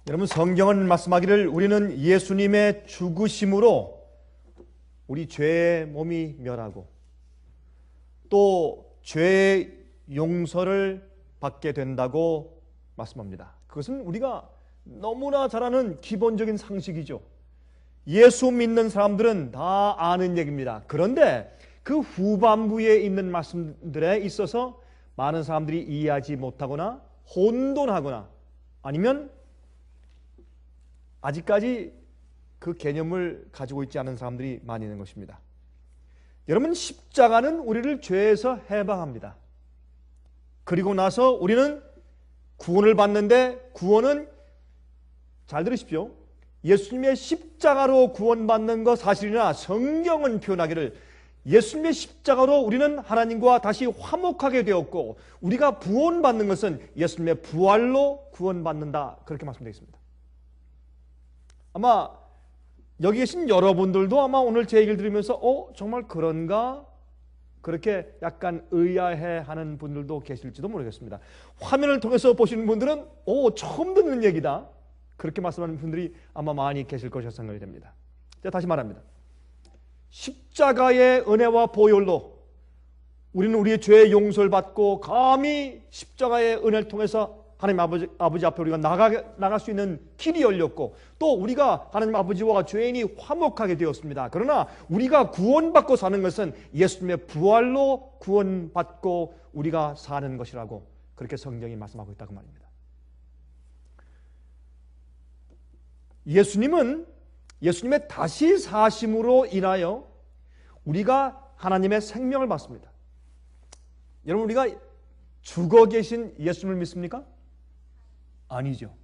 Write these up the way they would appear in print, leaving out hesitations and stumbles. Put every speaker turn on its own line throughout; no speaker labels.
여러분, 성경은 말씀하기를 우리는 예수님의 죽으심으로 우리 죄의 몸이 멸하고 또 죄의 용서를 받게 된다고 말씀합니다. 그것은 우리가 너무나 잘 아는 기본적인 상식이죠. 예수 믿는 사람들은 다 아는 얘기입니다. 그런데 그 후반부에 있는 말씀들에 있어서 많은 사람들이 이해하지 못하거나 혼돈하거나 아니면 아직까지 그 개념을 가지고 있지 않은 사람들이 많이 있는 것입니다. 여러분, 십자가는 우리를 죄에서 해방합니다. 그리고 나서 우리는 구원을 받는데, 구원은 잘 들으십시오. 예수님의 십자가로 구원받는 것 사실이나 성경은 표현하기를 예수님의 십자가로 우리는 하나님과 다시 화목하게 되었고, 우리가 구원받는 것은 예수님의 부활로 구원받는다, 그렇게 말씀되어 있습니다. 아마 여기 계신 여러분들도 아마 오늘 제 얘기를 들으면서 정말 그런가? 그렇게 약간 의아해하는 분들도 계실지도 모르겠습니다. 화면을 통해서 보시는 분들은 처음 듣는 얘기다, 그렇게 말씀하는 분들이 아마 많이 계실 것이라 생각이 됩니다. 자, 다시 말합니다. 십자가의 은혜와 보혈로 우리는 우리의 죄의 용서를 받고 감히 십자가의 은혜를 통해서 하나님 아버지 앞에 우리가 나갈 수 있는 길이 열렸고, 또 우리가 하나님 아버지와 죄인이 화목하게 되었습니다. 그러나 우리가 구원받고 사는 것은 예수님의 부활로 구원받고 우리가 사는 것이라고 그렇게 성경이 말씀하고 있다고 말입니다. 예수님의 다시 사심으로 인하여 우리가 하나님의 생명을 받습니다. 여러분, 우리가 죽어 계신 예수님을 믿습니까? 아니죠.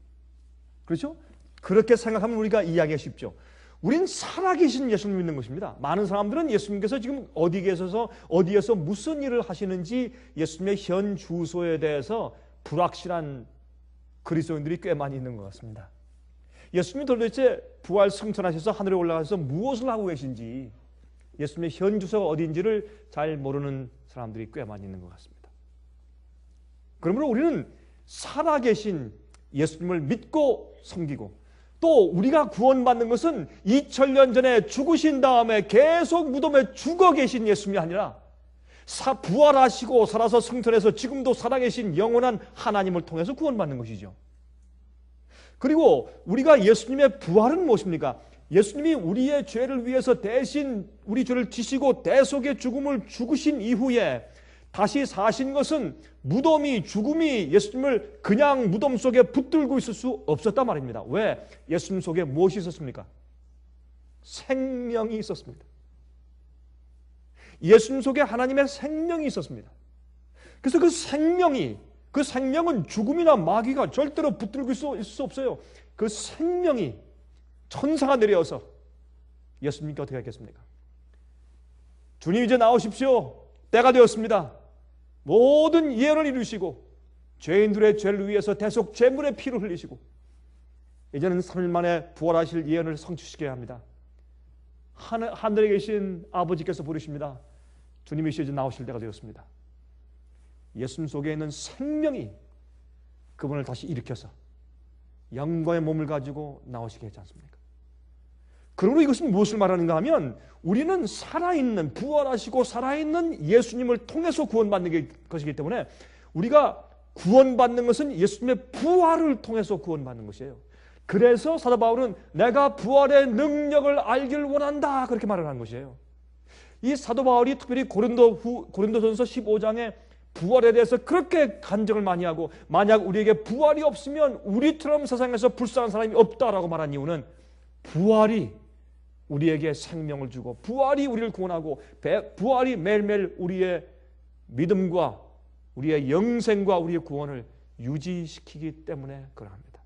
그렇죠? 그렇게 생각하면 우리가 이해하기가 쉽죠. 우린 살아계신 예수님을 믿는 것입니다. 많은 사람들은 예수님께서 지금 어디에서 무슨 일을 하시는지 예수님의 현 주소에 대해서 불확실한 그리스도인들이 꽤 많이 있는 것 같습니다. 예수님이 도대체 부활 승천하셔서 하늘에 올라가서 무엇을 하고 계신지, 예수님의 현 주소가 어디인지를 잘 모르는 사람들이 꽤 많이 있는 것 같습니다. 그러므로 우리는 살아계신 예수님을 믿고 섬기고, 또 우리가 구원받는 것은 2000년 전에 죽으신 다음에 계속 무덤에 죽어 계신 예수님이 아니라 부활하시고 살아서 승천해서 지금도 살아계신 영원한 하나님을 통해서 구원받는 것이죠. 그리고 우리가 예수님의 부활은 무엇입니까? 예수님이 우리의 죄를 위해서 대신 우리 죄를 지시고 대속의 죽음을 죽으신 이후에 다시 사신 것은 죽음이 예수님을 그냥 무덤 속에 붙들고 있을 수 없었단 말입니다. 왜? 예수님 속에 무엇이 있었습니까? 생명이 있었습니다. 예수님 속에 하나님의 생명이 있었습니다. 그래서 그 생명은 죽음이나 마귀가 절대로 붙들고 있을 수 없어요. 그 생명이 천사가 내려와서 예수님께 어떻게 했겠습니까? 주님, 이제 나오십시오. 때가 되었습니다. 모든 예언을 이루시고 죄인들의 죄를 위해서 대속 제물의 피를 흘리시고 이제는 3일 만에 부활하실 예언을 성취시켜야 합니다. 하늘에 계신 아버지께서 부르십니다. 주님이 이제 나오실 때가 되었습니다. 예수님 속에 있는 생명이 그분을 다시 일으켜서 영광의 몸을 가지고 나오시게 했지 않습니까? 그러므로 이것은 무엇을 말하는가 하면 우리는 살아있는, 부활하시고 살아있는 예수님을 통해서 구원받는 것이기 때문에 우리가 구원받는 것은 예수님의 부활을 통해서 구원받는 것이에요. 그래서 사도 바울은 내가 부활의 능력을 알기를 원한다, 그렇게 말을 하는 것이에요. 이 사도 바울이 특별히 고린도전서 15장에 부활에 대해서 그렇게 간증을 많이 하고, 만약 우리에게 부활이 없으면 우리처럼 세상에서 불쌍한 사람이 없다라고 말한 이유는 부활이 우리에게 생명을 주고 부활이 우리를 구원하고 부활이 매일매일 우리의 믿음과 우리의 영생과 우리의 구원을 유지시키기 때문에 그러합니다.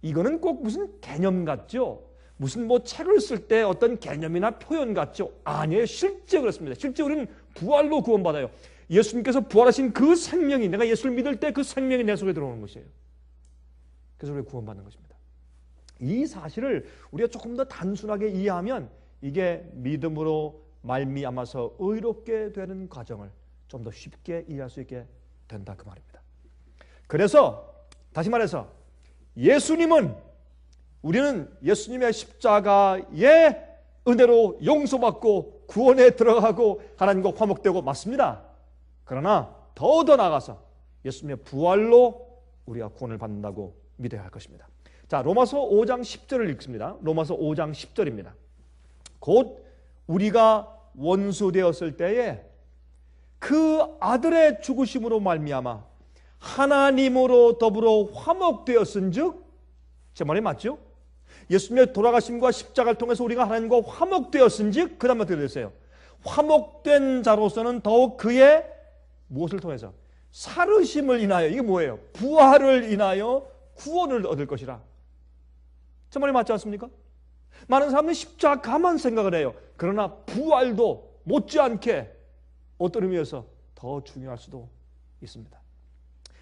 이거는 꼭 무슨 개념 같죠? 무슨 책을 쓸 때 어떤 개념이나 표현 같죠? 아니에요. 실제 그렇습니다. 실제 우리는 부활로 구원받아요. 예수님께서 부활하신 그 생명이, 내가 예수를 믿을 때 그 생명이 내 속에 들어오는 것이에요. 그래서 우리가 구원받는 것입니다. 이 사실을 우리가 조금 더 단순하게 이해하면 이게 믿음으로 말미암아서 의롭게 되는 과정을 좀 더 쉽게 이해할 수 있게 된다, 그 말입니다. 그래서 다시 말해서 예수님은 우리는 예수님의 십자가의 은혜로 용서받고 구원에 들어가고 하나님과 화목되고 맞습니다. 그러나 더 나아가서 예수님의 부활로 우리가 구원을 받는다고 믿어야 할 것입니다. 자, 로마서 5장 10절을 읽습니다. 로마서 5장 10절입니다. 곧 우리가 원수 되었을 때에 그 아들의 죽으심으로 말미암아 하나님으로 더불어 화목되었은즉, 제 말이 맞죠? 예수님의 돌아가심과 십자가를 통해서 우리가 하나님과 화목되었은즉, 그 다음 어떻게 됐어요? 화목된 자로서는 더욱 그의 무엇을 통해서? 살으심을 인하여, 이게 뭐예요? 부활을 인하여 구원을 얻을 것이라. 제 말이 맞지 않습니까? 많은 사람들이 십자가만 생각을 해요. 그러나 부활도 못지않게 어떤 의미에서 더 중요할 수도 있습니다.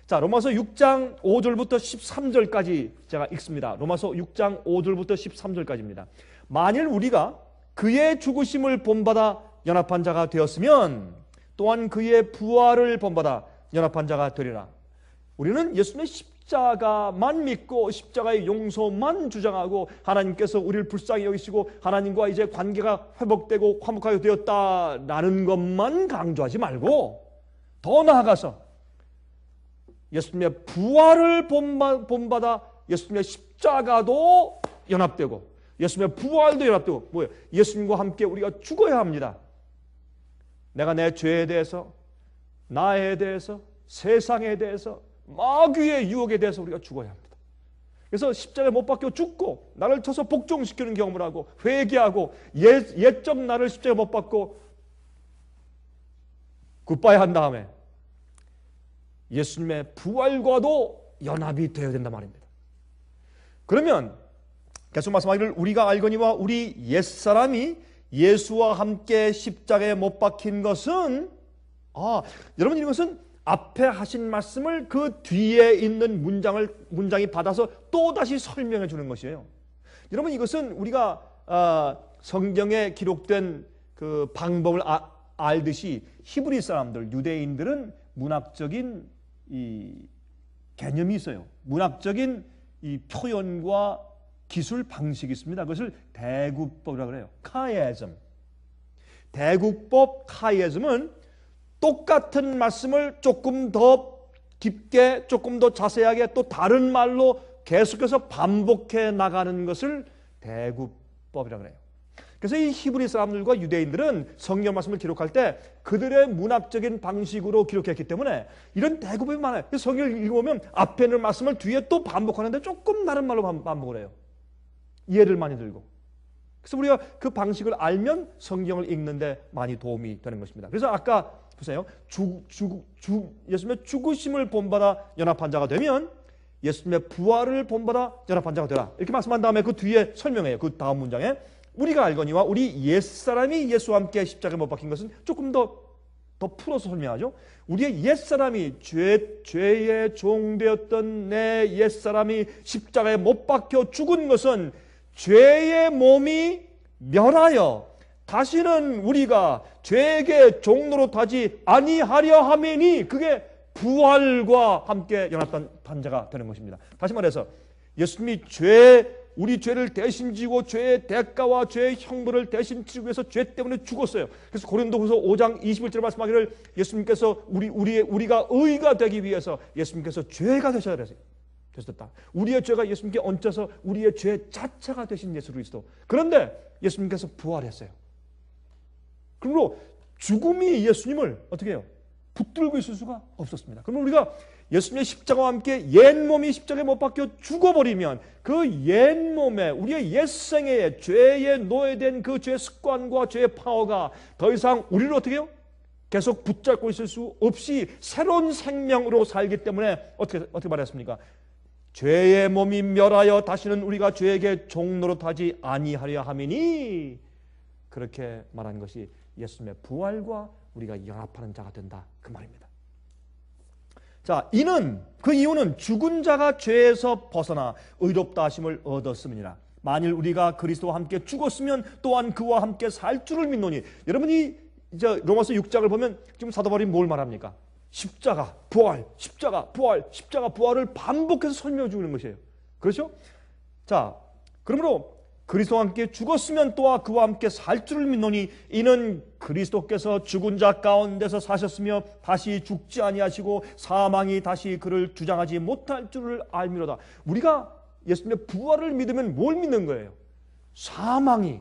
자, 로마서 6장 5절부터 13절까지 제가 읽습니다. 로마서 6장 5절부터 13절까지입니다. 만일 우리가 그의 죽으심을 본받아 연합한 자가 되었으면 또한 그의 부활을 본받아 연합한 자가 되리라. 우리는 예수님의 십자가만 믿고 십자가의 용서만 주장하고 하나님께서 우리를 불쌍히 여기시고 하나님과 이제 관계가 회복되고 화목하게 되었다라는 것만 강조하지 말고 더 나아가서 예수님의 부활을 본받아 예수님의 십자가도 연합되고 예수님의 부활도 연합되고, 뭐예요? 예수님과 함께 우리가 죽어야 합니다. 내가 내 죄에 대해서, 나에 대해서, 세상에 대해서, 마귀의 유혹에 대해서 우리가 죽어야 합니다. 그래서 십자가에 못 박혀 죽고 나를 쳐서 복종시키는 경험을 하고 회개하고 옛적 나를 십자가에 못 박고 굿바이 한 다음에 예수님의 부활과도 연합이 되어야 된단 말입니다. 그러면 계속 말씀하기를 우리가 알거니와 우리 옛사람이 예수와 함께 십자가에 못 박힌 것은, 여러분, 이것은 앞에 하신 말씀을 그 뒤에 있는 문장이 받아서 또다시 설명해 주는 것이에요. 여러분, 이것은 우리가 성경에 기록된 그 방법을 알듯이 히브리 사람들, 유대인들은 문학적인 이 개념이 있어요. 문학적인 이 표현과 기술 방식이 있습니다. 그것을 대구법이라고 그래요. 카이에즘. 대구법 카이에즘은 똑같은 말씀을 조금 더 깊게, 조금 더 자세하게 또 다른 말로 계속해서 반복해 나가는 것을 대구법이라고 그래요. 그래서 이 히브리 사람들과 유대인들은 성경 말씀을 기록할 때 그들의 문학적인 방식으로 기록했기 때문에 이런 대구법이 많아요. 그래서 성경을 읽어보면 앞에 있는 말씀을 뒤에 또 반복하는데 조금 다른 말로 반복을 해요. 이해를 많이 들고. 그래서 우리가 그 방식을 알면 성경을 읽는데 많이 도움이 되는 것입니다. 그래서 아까 보세요. 예수님의 죽으심을 본받아 연합한 자가 되면 예수님의 부활을 본받아 연합한 자가 되라. 이렇게 말씀한 다음에 그 뒤에 설명해요. 그 다음 문장에 우리가 알거니와 우리 옛사람이 예수와 함께 십자가에 못 박힌 것은 조금 더 풀어서 설명하죠. 우리의 옛사람이 죄의 종되었던 내 옛사람이 십자가에 못 박혀 죽은 것은 죄의 몸이 멸하여 다시는 우리가 죄에게 종노릇하지 아니하려 함이니, 그게 부활과 함께 연합한 자가 되는 것입니다. 다시 말해서 예수님이 우리 죄를 대신 지고 죄의 대가와 죄의 형벌을 대신 치기 위해서 죄 때문에 죽었어요. 그래서 고린도후서 5장 21절에 말씀하기를 예수님께서 우리가 의가 되기 위해서 예수님께서 죄가 되셔야 되셨다. 우리의 죄가 예수님께 얹혀서 우리의 죄 자체가 되신 예수 그리스도. 그런데 예수님께서 부활했어요. 그러므로 죽음이 예수님을 어떻게 해요? 붙들고 있을 수가 없었습니다. 그러면 우리가 예수님의 십자가와 함께 옛몸이 십자가에 못 박혀 죽어버리면 그 옛몸에 우리의 옛생애에 죄에 노예된 그 죄의 습관과 죄의 파워가 더 이상 우리를 어떻게 해요? 계속 붙잡고 있을 수 없이 새로운 생명으로 살기 때문에 어떻게 말했습니까? 죄의 몸이 멸하여 다시는 우리가 죄에게 종노릇하지 아니하려 함이니, 그렇게 말한 것이 예수님의 부활과 우리가 연합하는 자가 된다, 그 말입니다. 자, 그 이유는 죽은 자가 죄에서 벗어나 의롭다 하심을 얻었음이니라. 만일 우리가 그리스도와 함께 죽었으면 또한 그와 함께 살 줄을 믿노니. 여러분이 이제 로마서 6장을 보면 지금 사도 바울이 뭘 말합니까? 십자가, 부활, 십자가, 부활, 십자가, 부활을 반복해서 설명해 주는 것이에요. 그렇죠? 자, 그러므로 그리스도와 함께 죽었으면 또한 그와 함께 살 줄을 믿노니 이는 그리스도께서 죽은 자 가운데서 사셨으며 다시 죽지 아니하시고 사망이 다시 그를 주장하지 못할 줄을 알미로다. 우리가 예수님의 부활을 믿으면 뭘 믿는 거예요? 사망이,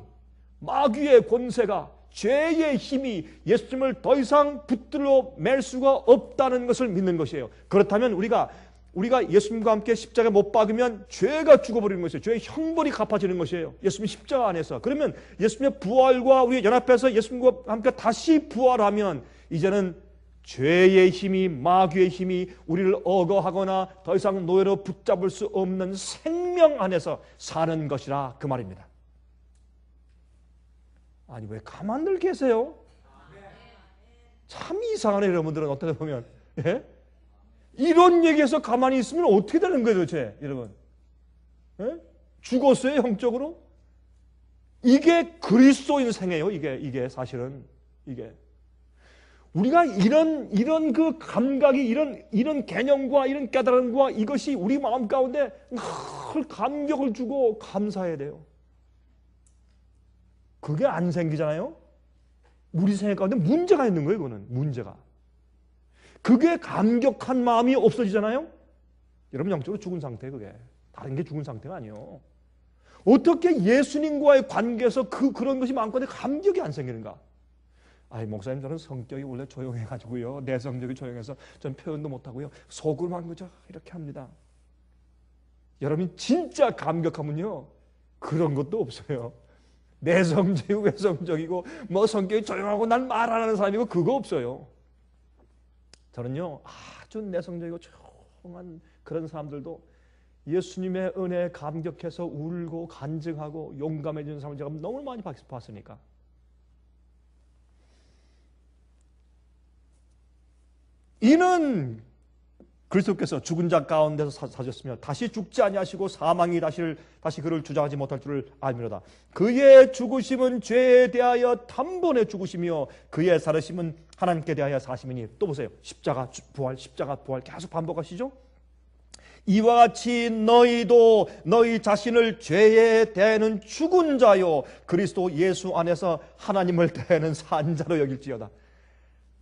마귀의 권세가, 죄의 힘이 예수님을 더 이상 붙들어 맬 수가 없다는 것을 믿는 것이에요. 그렇다면 우리가 예수님과 함께 십자가에 못 박으면 죄가 죽어버리는 것이에요. 죄의 형벌이 갚아지는 것이에요. 예수님 십자가 안에서. 그러면 예수님의 부활과 우리 연합해서 예수님과 함께 다시 부활하면 이제는 죄의 힘이, 마귀의 힘이 우리를 억어하거나 더 이상 노예로 붙잡을 수 없는 생명 안에서 사는 것이라 그 말입니다. 아니 왜 가만들 계세요? 참 이상하네 여러분들은. 어떻게 보면 예? 이런 얘기에서 가만히 있으면 어떻게 되는 거예요 도대체 여러분? 예? 죽었어요 영적으로? 이게 그리스도인 생애요. 이게 사실은 이게 우리가 이런 그 감각이 이런 개념과 이런 깨달음과 이것이 우리 마음 가운데 늘 감격을 주고 감사해야 돼요. 그게 안 생기잖아요. 우리 생애 가운데 문제가 있는 거예요. 그거는 문제가. 그게 감격한 마음이 없어지잖아요. 여러분 영적으로 죽은 상태예요. 그게 다른 게 죽은 상태가 아니에요. 어떻게 예수님과의 관계에서 그런 것이 많건데 감격이 안 생기는가? 아이 목사님 저는 성격이 원래 조용해가지고요. 내 성격이 조용해서 전 표현도 못하고요. 속으로만 그저 이렇게 합니다. 여러분 진짜 감격하면요 그런 것도 없어요. 내성적이고 외성적이고 뭐 성격이 조용하고 난 말 안 하는 사람이고 그거 없어요. 저는요 아주 내성적이고 조용한 그런 사람들도 예수님의 은혜에 감격해서 울고 간증하고 용감해지는 사람을 제가 너무 많이 봤으니까. 이는 그리스도께서 죽은 자 가운데서 사셨으며 다시 죽지 아니하시고 사망이 다시 그를 주장하지 못할 줄을 알미로다. 그의 죽으심은 죄에 대하여 단번에 죽으시며 그의 살으심은 하나님께 대하여 사심이니. 또 보세요. 십자가 부활 계속 반복하시죠. 이와 같이 너희도 너희 자신을 죄에 대하는 죽은 자요 그리스도 예수 안에서 하나님을 대하는 산 자로 여길지어다.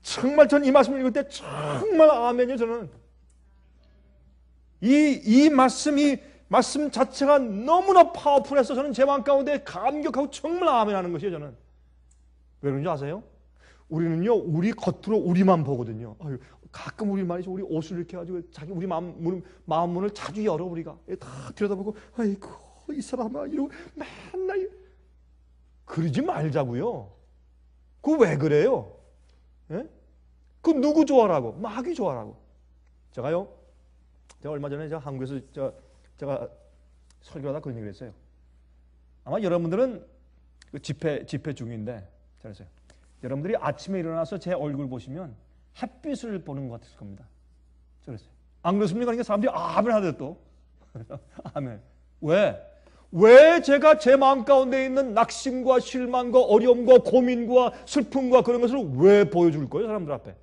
정말 전 이 말씀을 읽을 때 정말 아멘이요. 저는 이 말씀 자체가 너무나 파워풀해서 저는 제 마음 가운데 감격하고 정말 아멘하는 것이에요. 저는 왜 그런지 아세요? 우리는요 우리 겉으로 우리만 보거든요. 가끔 우리 말이죠. 우리 옷을 이렇게 해가지고 자기 우리 마음 문을 자주 열어. 우리가 다 들여다보고 아이고 이 사람아 이러고 맨날 그러지 말자고요. 그거 왜 그래요? 예? 그 누구 좋아라고? 마귀 좋아라고. 제가 얼마 전에 한국에서 제가 설교하다 그런 얘기를 했어요. 아마 여러분들은 그 집회 중인데 잘했어요. 여러분들이 아침에 일어나서 제 얼굴 보시면 햇빛을 보는 것 같을 겁니다. 잘했어요. 안 그렇습니까? 그러니까 사람들이 아멘 하대요 또. 아멘. 왜 제가 제 마음 가운데 있는 낙심과 실망과 어려움과 고민과 슬픔과 그런 것을 왜 보여줄 거예요? 사람들 앞에.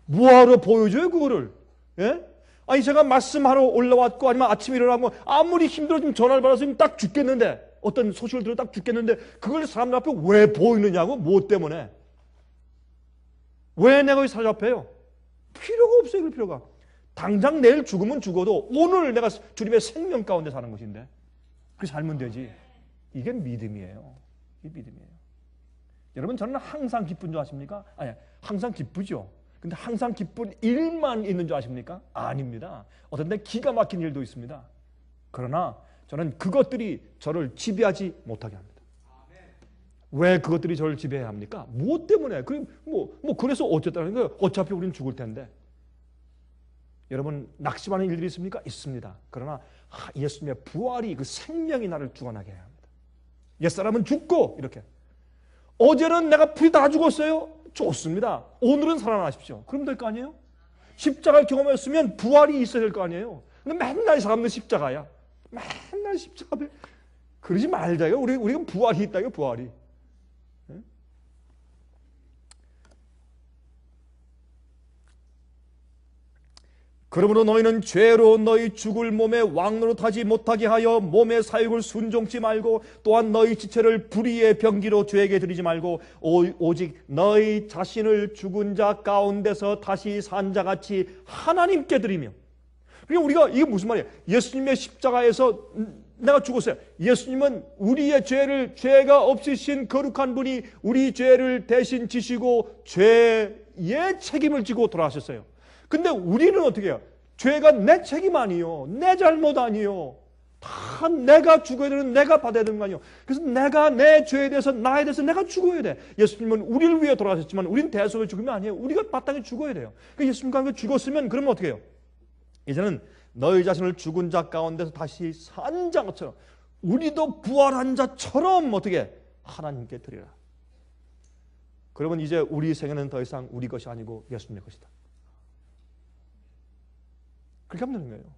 뭐하러 보여줘요 그거를? 예? 아니 제가 말씀하러 올라왔고 아니면 아침에 일어나고 아무리 힘들어지면 전화를 받아서 딱 죽겠는데 어떤 소식을 들어 딱 죽겠는데 그걸 사람들 앞에 왜 보이느냐고? 뭐 때문에? 왜 내가 여기 사잡혀요? 필요가 없어요. 그 필요가. 당장 내일 죽으면 죽어도 오늘 내가 주님의 생명 가운데 사는 것인데 그렇게 살면 되지. 이게 믿음이에요. 이게 믿음이에요. 여러분 저는 항상 기쁜 줄 아십니까? 아니 항상 기쁘죠. 근데 항상 기쁜 일만 있는 줄 아십니까? 아닙니다. 어떤 때 기가 막힌 일도 있습니다. 그러나 저는 그것들이 저를 지배하지 못하게 합니다. 왜 그것들이 저를 지배해야 합니까? 무엇 때문에? 그래서 어쨌다는 거예요? 어차피 우리는 죽을 텐데. 여러분 낙심하는 일들이 있습니까? 있습니다. 그러나 예수님의 부활이 그 생명이 나를 주관하게 해야 합니다. 옛사람은 죽고 이렇게. 어제는 내가 풀이 다 죽었어요. 좋습니다. 오늘은 살아나십시오. 그럼 될 거 아니에요? 십자가를 경험했으면 부활이 있어야 될 거 아니에요? 근데 맨날 사람들 십자가야. 맨날 십자가. 그러지 말자요. 우리가 부활이 있다요. 부활이. 그러므로 너희는 죄로 너희 죽을 몸에 왕노릇하지 못하게 하여 몸의 사육을 순종치 말고 또한 너희 지체를 불의의 병기로 죄에게 드리지 말고 오직 너희 자신을 죽은 자 가운데서 다시 산 자같이 하나님께 드리며. 그러니까 우리가 이게 무슨 말이에요? 예수님의 십자가에서 내가 죽었어요. 예수님은 우리의 죄가 없으신 거룩한 분이 우리 죄를 대신 지시고 죄의 책임을 지고 돌아가셨어요. 근데 우리는 어떻게 해요? 죄가 내 책임 아니요, 내 잘못 아니요, 다 내가 죽어야 되는, 내가 받아야 되는 거 아니요. 그래서 내가 내 죄에 대해서, 나에 대해서 내가 죽어야 돼. 예수님은 우리를 위해 돌아가셨지만 우리는 대속의 죽음이 아니에요. 우리가 마땅히 죽어야 돼요. 그러니까 예수님과 함께 죽었으면 그러면 어떻게 해요? 이제는 너희 자신을 죽은 자 가운데서 다시 산 자처럼 우리도 부활한 자처럼 어떻게 하나님께 드리라. 그러면 이제 우리 생애는 더 이상 우리 것이 아니고 예수님의 것이다. 그렇게 하면 되는 거예요.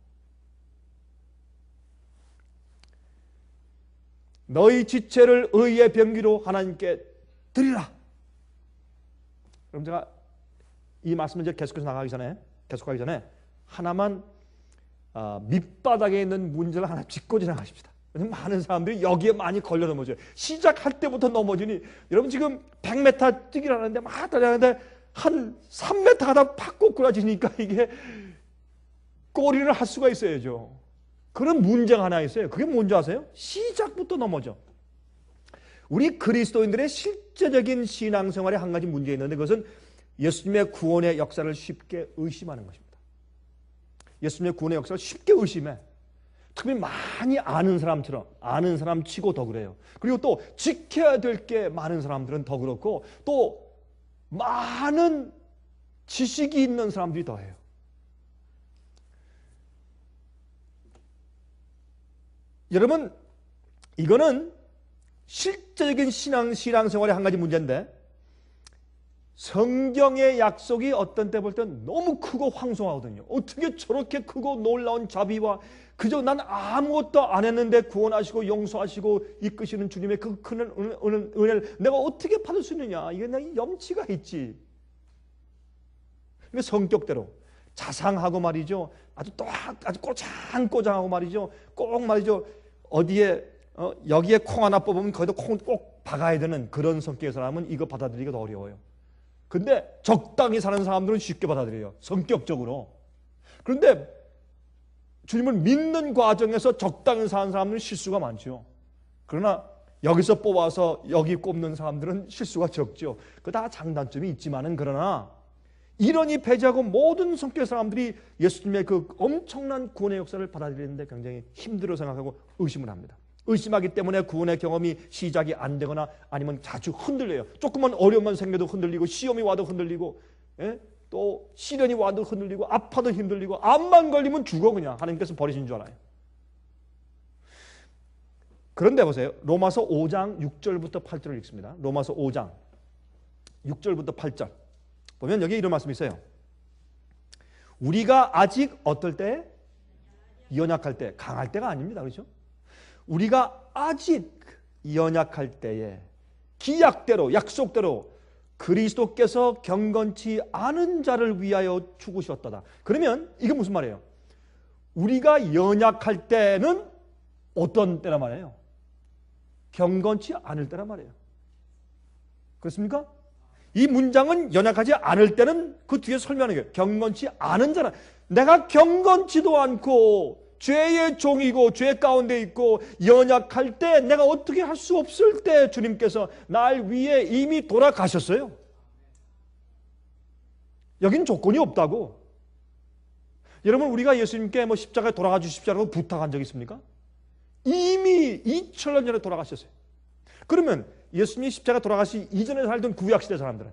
너희 지체를 의의 병기로 하나님께 드리라. 그럼 제가 이 말씀을 이제 계속해서 계속하기 전에 하나만 밑바닥에 있는 문제를 하나 짚고 지나가십시다. 왜냐하면 많은 사람들이 여기에 많이 걸려 넘어져요. 시작할 때부터 넘어지니 여러분 지금 100m 뛰기를 하는데 막 달려가는데 한 3m 가다 팍 꼬꾸라지니까 이게 꼬리를 할 수가 있어야죠. 그런 문제가 하나 있어요. 그게 뭔지 아세요? 시작부터 넘어져. 우리 그리스도인들의 실제적인 신앙생활에 한 가지 문제가 있는데 그것은 예수님의 구원의 역사를 쉽게 의심하는 것입니다. 예수님의 구원의 역사를 쉽게 의심해. 특히 많이 아는 사람처럼, 아는 사람 치고 더 그래요. 그리고 또 지켜야 될 게 많은 사람들은 더 그렇고 또 많은 지식이 있는 사람들이 더해요. 여러분, 이거는 실제적인 신앙생활의 한 가지 문제인데 성경의 약속이 어떤 때 볼 땐 너무 크고 황송하거든요. 어떻게 저렇게 크고 놀라운 자비와 그저 난 아무것도 안 했는데 구원하시고 용서하시고 이끄시는 주님의 그 큰 은혜를 내가 어떻게 받을 수 있느냐. 이게 내 염치가 있지. 근데 성격대로 자상하고 말이죠. 아주 꼬장꼬장하고 말이죠. 꼭 말이죠. 어디에 여기에 콩 하나 뽑으면 거기도 콩 꼭 박아야 되는 그런 성격의 사람은 이거 받아들이기가 어려워요. 근데 적당히 사는 사람들은 쉽게 받아들여요. 성격적으로. 그런데 주님을 믿는 과정에서 적당히 사는 사람들은 실수가 많죠. 그러나 여기서 뽑아서 여기 꼽는 사람들은 실수가 적죠. 그 다 장단점이 있지만은 그러나 이러니 배제하고 모든 성격의 사람들이 예수님의 그 엄청난 구원의 역사를 받아들이는데 굉장히 힘들어 생각하고 의심을 합니다. 의심하기 때문에 구원의 경험이 시작이 안 되거나 아니면 자주 흔들려요. 조금만 어려움만 생겨도 흔들리고 시험이 와도 흔들리고 또 시련이 와도 흔들리고 아파도 흔들리고 암만 걸리면 죽어 그냥. 하나님께서 버리신 줄 알아요. 그런데 보세요. 로마서 5장 6절부터 8절을 읽습니다. 로마서 5장 6절부터 8절 보면 여기 이런 말씀이 있어요. 우리가 아직 어떨 때? 연약할 때. 강할 때가 아닙니다. 그렇죠? 우리가 아직 연약할 때에 기약대로 약속대로 그리스도께서 경건치 않은 자를 위하여 죽으셨도다. 그러면 이게 무슨 말이에요? 우리가 연약할 때는 어떤 때란 말이에요? 경건치 않을 때란 말이에요. 그렇습니까? 이 문장은 연약하지 않을 때는 그 뒤에 설명하는 거예요. 경건치 않은 자는 내가 경건치도 않고 죄의 종이고 죄 가운데 있고 연약할 때 내가 어떻게 할 수 없을 때 주님께서 날 위해 이미 돌아가셨어요. 여긴 조건이 없다고. 여러분 우리가 예수님께 뭐 십자가에 돌아가 주십시오라고 부탁한 적 있습니까? 이미 2000년 전에 돌아가셨어요. 그러면 예수님이 십자가 돌아가시 이전에 살던 구약시대 사람들은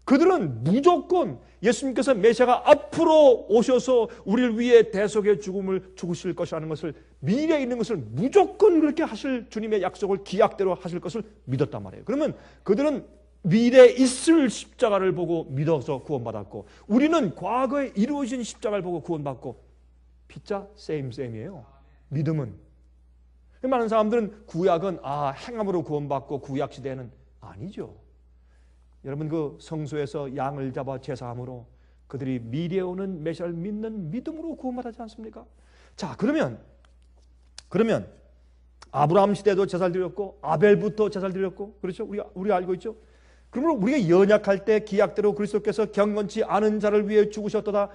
그들은 무조건 예수님께서 메시아가 앞으로 오셔서 우리를 위해 대속의 죽음을 죽으실 것이라는 것을 미래에 있는 것을 무조건 그렇게 하실 주님의 약속을 기약대로 하실 것을 믿었단 말이에요. 그러면 그들은 미래에 있을 십자가를 보고 믿어서 구원받았고 우리는 과거에 이루어진 십자가를 보고 구원받고 피자 세임이에요. 믿음은. 많은 사람들은 구약은 행함으로 구원받고 구약 시대에는 아니죠. 여러분 그 성소에서 양을 잡아 제사함으로 그들이 미래에 오는 메시아를 믿는 믿음으로 구원받지 않습니까? 자, 그러면 아브라함 시대도 제사를 드렸고 아벨부터 제사를 드렸고, 그렇죠? 우리가 알고 있죠? 그러므로 우리가 연약할 때 기약대로 그리스도께서 경건치 않은 자를 위해 죽으셨도다.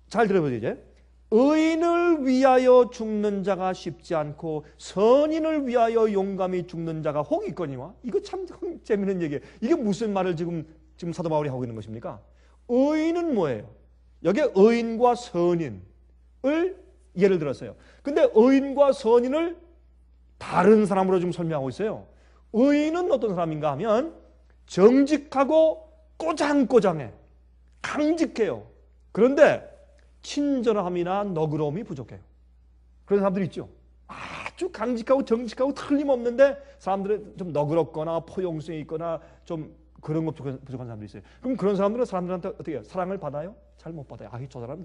잘 들어보세요. 이제 의인을 위하여 죽는 자가 쉽지 않고 선인을 위하여 용감히 죽는 자가 혹 있거니와. 이거 참 재밌는 얘기예요. 이게 무슨 말을 지금 사도 바울이 하고 있는 것입니까? 의인은 뭐예요? 여기에 의인과 선인을 예를 들었어요. 근데 의인과 선인을 다른 사람으로 좀 설명하고 있어요. 의인은 어떤 사람인가 하면 정직하고 꼬장꼬장해, 강직해요. 그런데 친절함이나 너그러움이 부족해요. 그런 사람들이 있죠. 아주 강직하고 정직하고 틀림없는데 사람들은 좀 너그럽거나 포용성이 있거나 좀 그런 것 부족한 사람들이 있어요. 그럼 그런 사람들은 사람들한테 어떻게 해요? 사랑을 받아요? 잘 못 받아요. 저 사람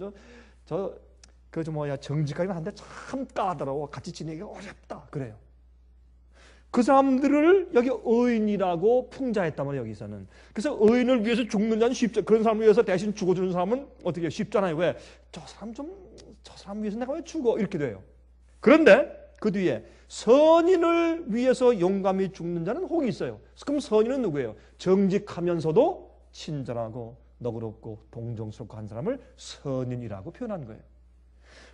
정직하긴 한데 참 까다로워. 같이 지내기가 어렵다. 그래요. 그 사람들을 여기 의인이라고 풍자했단 말이에요, 여기서는. 그래서 의인을 위해서 죽는 자는 쉽죠. 그런 사람을 위해서 대신 죽어주는 사람은 어떻게 해요? 쉽잖아요. 왜? 저 사람 위해서 내가 왜 죽어? 이렇게 돼요. 그런데 그 뒤에 선인을 위해서 용감히 죽는 자는 혹이 있어요. 그럼 선인은 누구예요? 정직하면서도 친절하고 너그럽고 동정스럽고 한 사람을 선인이라고 표현한 거예요.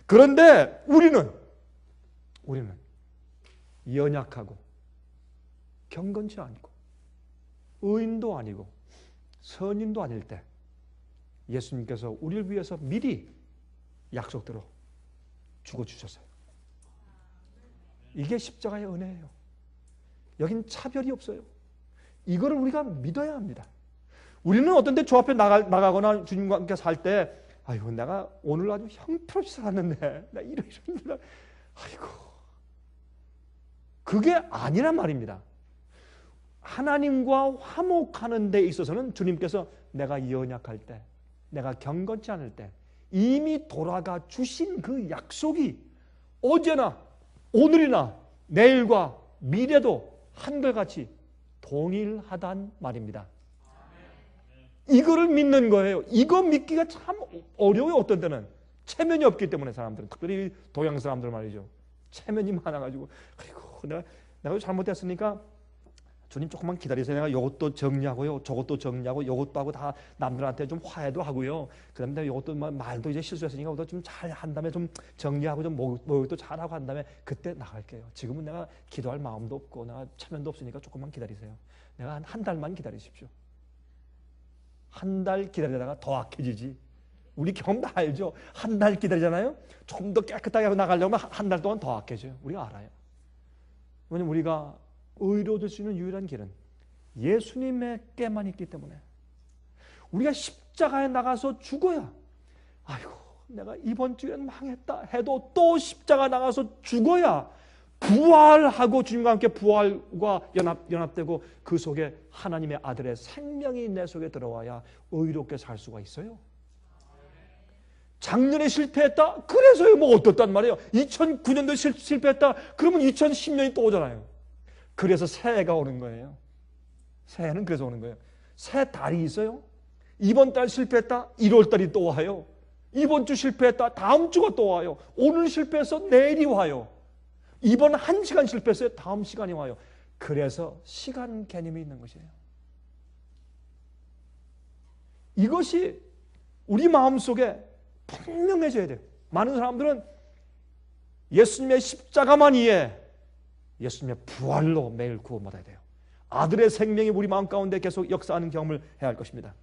그런데 우리는 연약하고 경건치 않고 의인도 아니고 선인도 아닐 때 예수님께서 우리를 위해서 미리 약속대로 죽어주셨어요. 이게 십자가의 은혜예요. 여긴 차별이 없어요. 이거를 우리가 믿어야 합니다. 우리는 어떤 때 주 앞에 나가거나 주님과 함께 살 때 아이고 내가 오늘 아주 형편없이 살았는데 나 이런 아이고 그게 아니란 말입니다. 하나님과 화목하는 데 있어서는 주님께서 내가 연약할 때, 내가 경건치 않을 때 이미 돌아가 주신 그 약속이 어제나 오늘이나 내일과 미래도 한결같이 동일하단 말입니다. 이거를 믿는 거예요. 이거 믿기가 참 어려워요. 어떤 때는 체면이 없기 때문에 사람들은, 특별히 동양 사람들 말이죠. 체면이 많아가지고 아이고 내가 잘못했으니까 주님 조금만 기다리세요. 내가 이것도 정리하고요, 저것도 정리하고, 이것도 하고 다 남들한테 좀 화해도 하고요. 그다음에 내가 이것도 말도 이제 실수했으니까 이것도 좀 잘 한 다음에 좀 정리하고 좀 목욕도 잘하고 한 다음에 그때 나갈게요. 지금은 내가 기도할 마음도 없고 내가 체면도 없으니까 조금만 기다리세요. 내가 한 달만 기다리십시오. 한 달 기다리다가 더 악해지지. 우리 경험 다 알죠. 한 달 기다리잖아요. 좀 더 깨끗하게 하고 나가려면 한 달 동안 더 악해져요. 우리가 알아요. 왜냐면 우리가 의로워질 수 있는 유일한 길은 예수님에게만 있기 때문에 우리가 십자가에 나가서 죽어야 아이고 내가 이번 주엔 망했다 해도 또 십자가 나가서 죽어야 부활하고 주님과 함께 부활과 연합되고 그 속에 하나님의 아들의 생명이 내 속에 들어와야 의롭게 살 수가 있어요. 작년에 실패했다? 그래서요. 뭐 어떻단 말이에요. 2009년도에 실패했다? 그러면 2010년이 또 오잖아요. 그래서 새해가 오는 거예요. 새해는 그래서 오는 거예요. 새 달이 있어요. 이번 달 실패했다? 1월 달이 또 와요. 이번 주 실패했다? 다음 주가 또 와요. 오늘 실패해서 내일이 와요. 이번 한 시간 실패했어요. 다음 시간이 와요. 그래서 시간 개념이 있는 것이에요. 이것이 우리 마음속에 분명해져야 돼요. 많은 사람들은 예수님의 십자가만 이해해. 예수님의 부활로 매일 구원받아야 돼요. 아들의 생명이 우리 마음 가운데 계속 역사하는 경험을 해야 할 것입니다.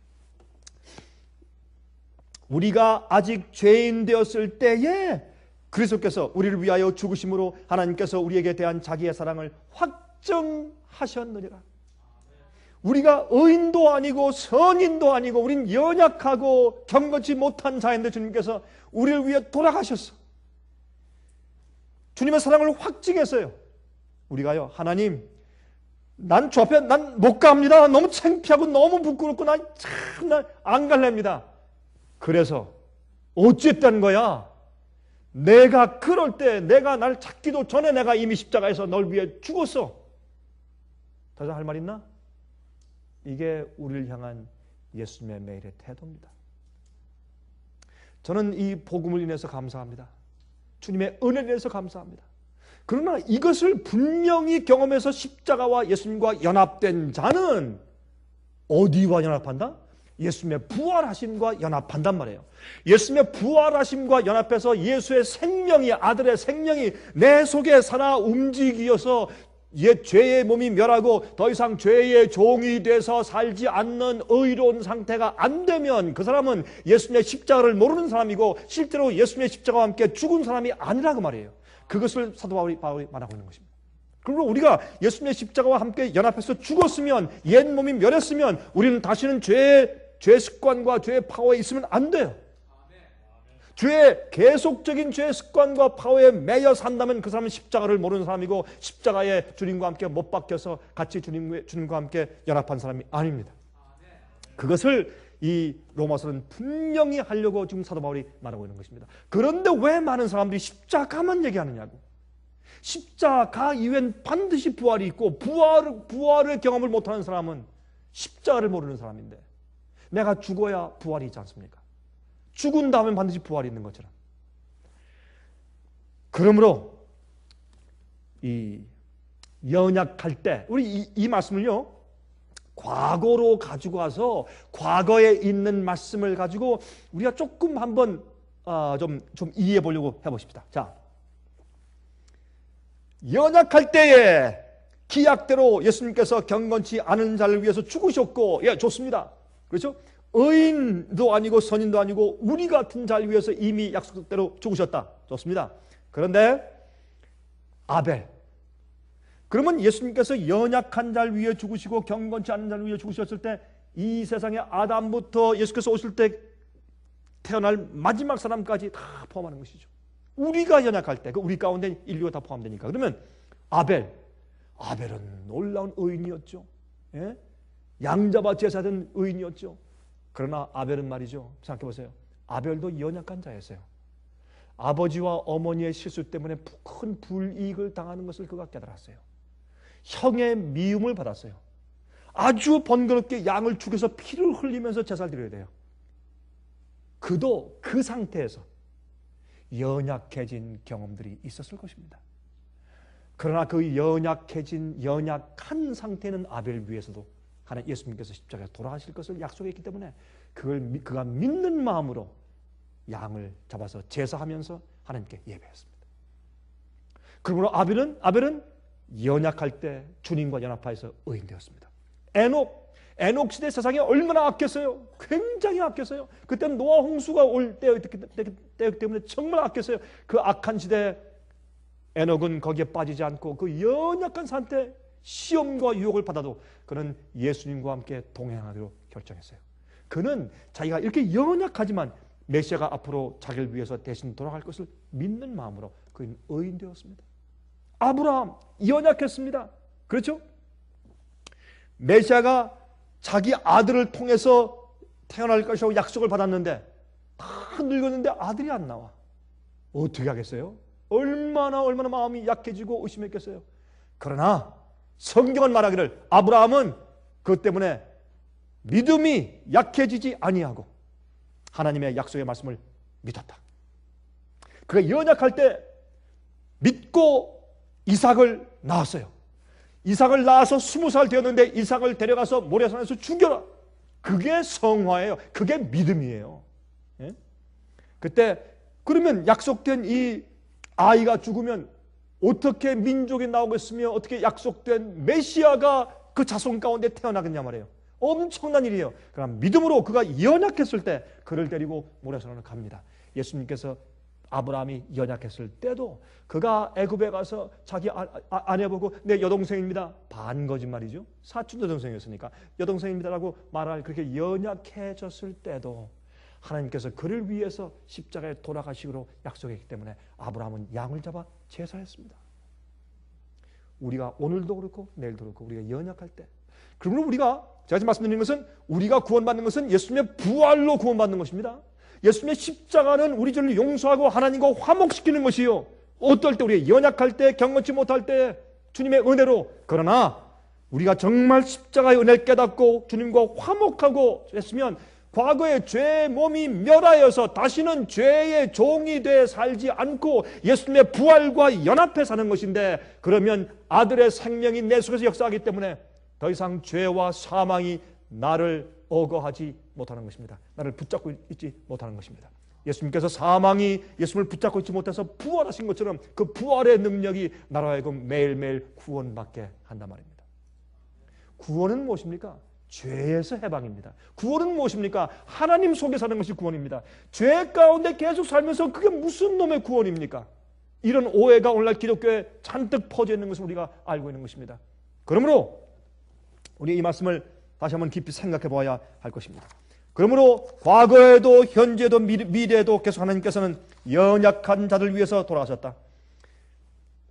우리가 아직 죄인 되었을 때에 그리스도께서 우리를 위하여 죽으심으로 하나님께서 우리에게 대한 자기의 사랑을 확증하셨느니라. 우리가 의인도 아니고 선인도 아니고 우린 연약하고 경건치 못한 자인데 주님께서 우리를 위해 돌아가셨어. 주님의 사랑을 확증했어요. 우리가요, 하나님, 난 주 앞에 난 못 갑니다. 너무 창피하고 너무 부끄럽고 난 안 갈랍니다. 그래서 어쨌다는 거야? 내가 그럴 때 내가 날 찾기도 전에 내가 이미 십자가에서 널 위해 죽었어. 더 이상 할 말 있나? 이게 우리를 향한 예수님의 매일의 태도입니다. 저는 이 복음을 인해서 감사합니다. 주님의 은혜를 인해서 감사합니다. 그러나 이것을 분명히 경험해서 십자가와 예수님과 연합된 자는 어디와 연합한다? 예수님의 부활하심과 연합한단 말이에요. 예수님의 부활하심과 연합해서 예수의 생명이, 아들의 생명이 내 속에 살아 움직여서 옛 죄의 몸이 멸하고 더 이상 죄의 종이 돼서 살지 않는 의로운 상태가 안 되면 그 사람은 예수님의 십자가를 모르는 사람이고 실제로 예수님의 십자가와 함께 죽은 사람이 아니라고 말이에요. 그것을 사도 바울이 말하고 있는 것입니다. 그리고 우리가 예수님의 십자가와 함께 연합해서 죽었으면, 옛 몸이 멸했으면 우리는 다시는 죄의 습관과 죄의 파워에 있으면 안 돼요. 계속적인 죄의 습관과 파워에 매여 산다면 그 사람은 십자가를 모르는 사람이고 십자가에 주님과 함께 못 박혀서 같이 주님과 함께 연합한 사람이 아닙니다. 그것을 이 로마서는 분명히 하려고 지금 사도 바울이 말하고 있는 것입니다. 그런데 왜 많은 사람들이 십자가만 얘기하느냐고. 십자가 이후엔 반드시 부활이 있고 부활의 경험을 못하는 사람은 십자가를 모르는 사람인데, 내가 죽어야 부활이 있지 않습니까? 죽은 다음에 반드시 부활이 있는 것처럼. 그러므로 이 연약할 때 우리 이 말씀을요, 과거로 가지고 와서 과거에 있는 말씀을 가지고 우리가 조금 한번 좀 이해해 보려고 해보십시다. 자, 연약할 때에 기약대로 예수님께서 경건치 않은 자를 위해서 죽으셨고, 예, 좋습니다. 그렇죠? 의인도 아니고 선인도 아니고 우리 같은 자를 위해서 이미 약속대로 죽으셨다. 좋습니다. 그런데 아벨, 그러면 예수님께서 연약한 자를 위해 죽으시고 경건치 않은 자를 위해 죽으셨을 때 이 세상에 아담부터 예수께서 오실 때 태어날 마지막 사람까지 다 포함하는 것이죠. 우리가 연약할 때, 그 우리 가운데 인류가 다 포함되니까. 그러면 아벨은 놀라운 의인이었죠. 예? 양잡아 제사된 의인이었죠. 그러나 아벨은 말이죠, 생각해 보세요. 아벨도 연약한 자였어요. 아버지와 어머니의 실수 때문에 큰 불이익을 당하는 것을 그가 깨달았어요. 형의 미움을 받았어요. 아주 번거롭게 양을 죽여서 피를 흘리면서 제사를 드려야 돼요. 그도 그 상태에서 연약해진 경험들이 있었을 것입니다. 그러나 그 연약한 상태는 아벨 위에서도 하나님 예수님께서 십자가에 돌아가실 것을 약속했기 때문에 그가 믿는 마음으로 양을 잡아서 제사하면서 하나님께 예배했습니다. 그러므로 아벨은 연약할 때 주님과 연합하여서 의인되었습니다. 에녹 시대 세상에 얼마나 악했어요. 굉장히 악했어요. 그때는 노아 홍수가 올 때였기 때문에 정말 악했어요. 그 악한 시대에 에녹은 거기에 빠지지 않고 그 연약한 상태, 시험과 유혹을 받아도 그는 예수님과 함께 동행하기로 결정했어요. 그는 자기가 이렇게 연약하지만 메시아가 앞으로 자기를 위해서 대신 돌아갈 것을 믿는 마음으로 그는 의인 되었습니다. 아브라함 연약했습니다. 그렇죠? 메시아가 자기 아들을 통해서 태어날 것이라고 약속을 받았는데 다 늙었는데 아들이 안 나와. 어떻게 하겠어요? 얼마나 마음이 약해지고 의심했겠어요. 그러나 성경은 말하기를 아브라함은 그것 때문에 믿음이 약해지지 아니하고 하나님의 약속의 말씀을 믿었다. 그가 연약할 때 믿고 이삭을 낳았어요. 이삭을 낳아서 20살 되었는데 이삭을 데려가서 모래산에서 죽여라. 그게 성화예요. 그게 믿음이에요. 예? 그때 그러면 약속된 이 아이가 죽으면 어떻게 민족이 나오겠으며 어떻게 약속된 메시아가 그 자손 가운데 태어나겠냐 말이에요. 엄청난 일이에요. 그러나 믿음으로 그가 연약했을 때 그를 데리고 모래산으로 갑니다. 예수님께서 아브라함이 연약했을 때도 그가 애굽에 가서 자기 아내 보고 내 여동생입니다. 반 거짓말이죠. 사촌 여동생이었으니까 여동생입니다라고 말할 그렇게 연약해졌을 때도 하나님께서 그를 위해서 십자가에 돌아가시기로 약속했기 때문에 아브라함은 양을 잡아 제사했습니다. 우리가 오늘도 그렇고 내일도 그렇고 우리가 연약할 때, 그러므로 우리가 제가 지금 말씀드리는 것은 우리가 구원받는 것은 예수님의 부활로 구원받는 것입니다. 예수님의 십자가는 우리 죄를 용서하고 하나님과 화목시키는 것이요. 어떨 때 우리가 연약할 때, 경건치 못할 때 주님의 은혜로, 그러나 우리가 정말 십자가의 은혜를 깨닫고 주님과 화목하고 했으면 과거의 죄의 몸이 멸하여서 다시는 죄의 종이 돼 살지 않고 예수님의 부활과 연합해 사는 것인데, 그러면 아들의 생명이 내 속에서 역사하기 때문에 더 이상 죄와 사망이 나를 억어하지 못하는 것입니다. 나를 붙잡고 있지 못하는 것입니다. 예수님께서 사망이 예수님을 붙잡고 있지 못해서 부활하신 것처럼 그 부활의 능력이 나로 하여금 매일매일 구원받게 한단 말입니다. 구원은 무엇입니까? 죄에서 해방입니다. 구원은 무엇입니까? 하나님 속에 사는 것이 구원입니다. 죄 가운데 계속 살면서 그게 무슨 놈의 구원입니까? 이런 오해가 오늘날 기독교에 잔뜩 퍼져 있는 것을 우리가 알고 있는 것입니다. 그러므로 우리 이 말씀을 다시 한번 깊이 생각해 보아야 할 것입니다. 그러므로 과거에도 현재도 미래에도 계속 하나님께서는 연약한 자들 위해서 돌아가셨다.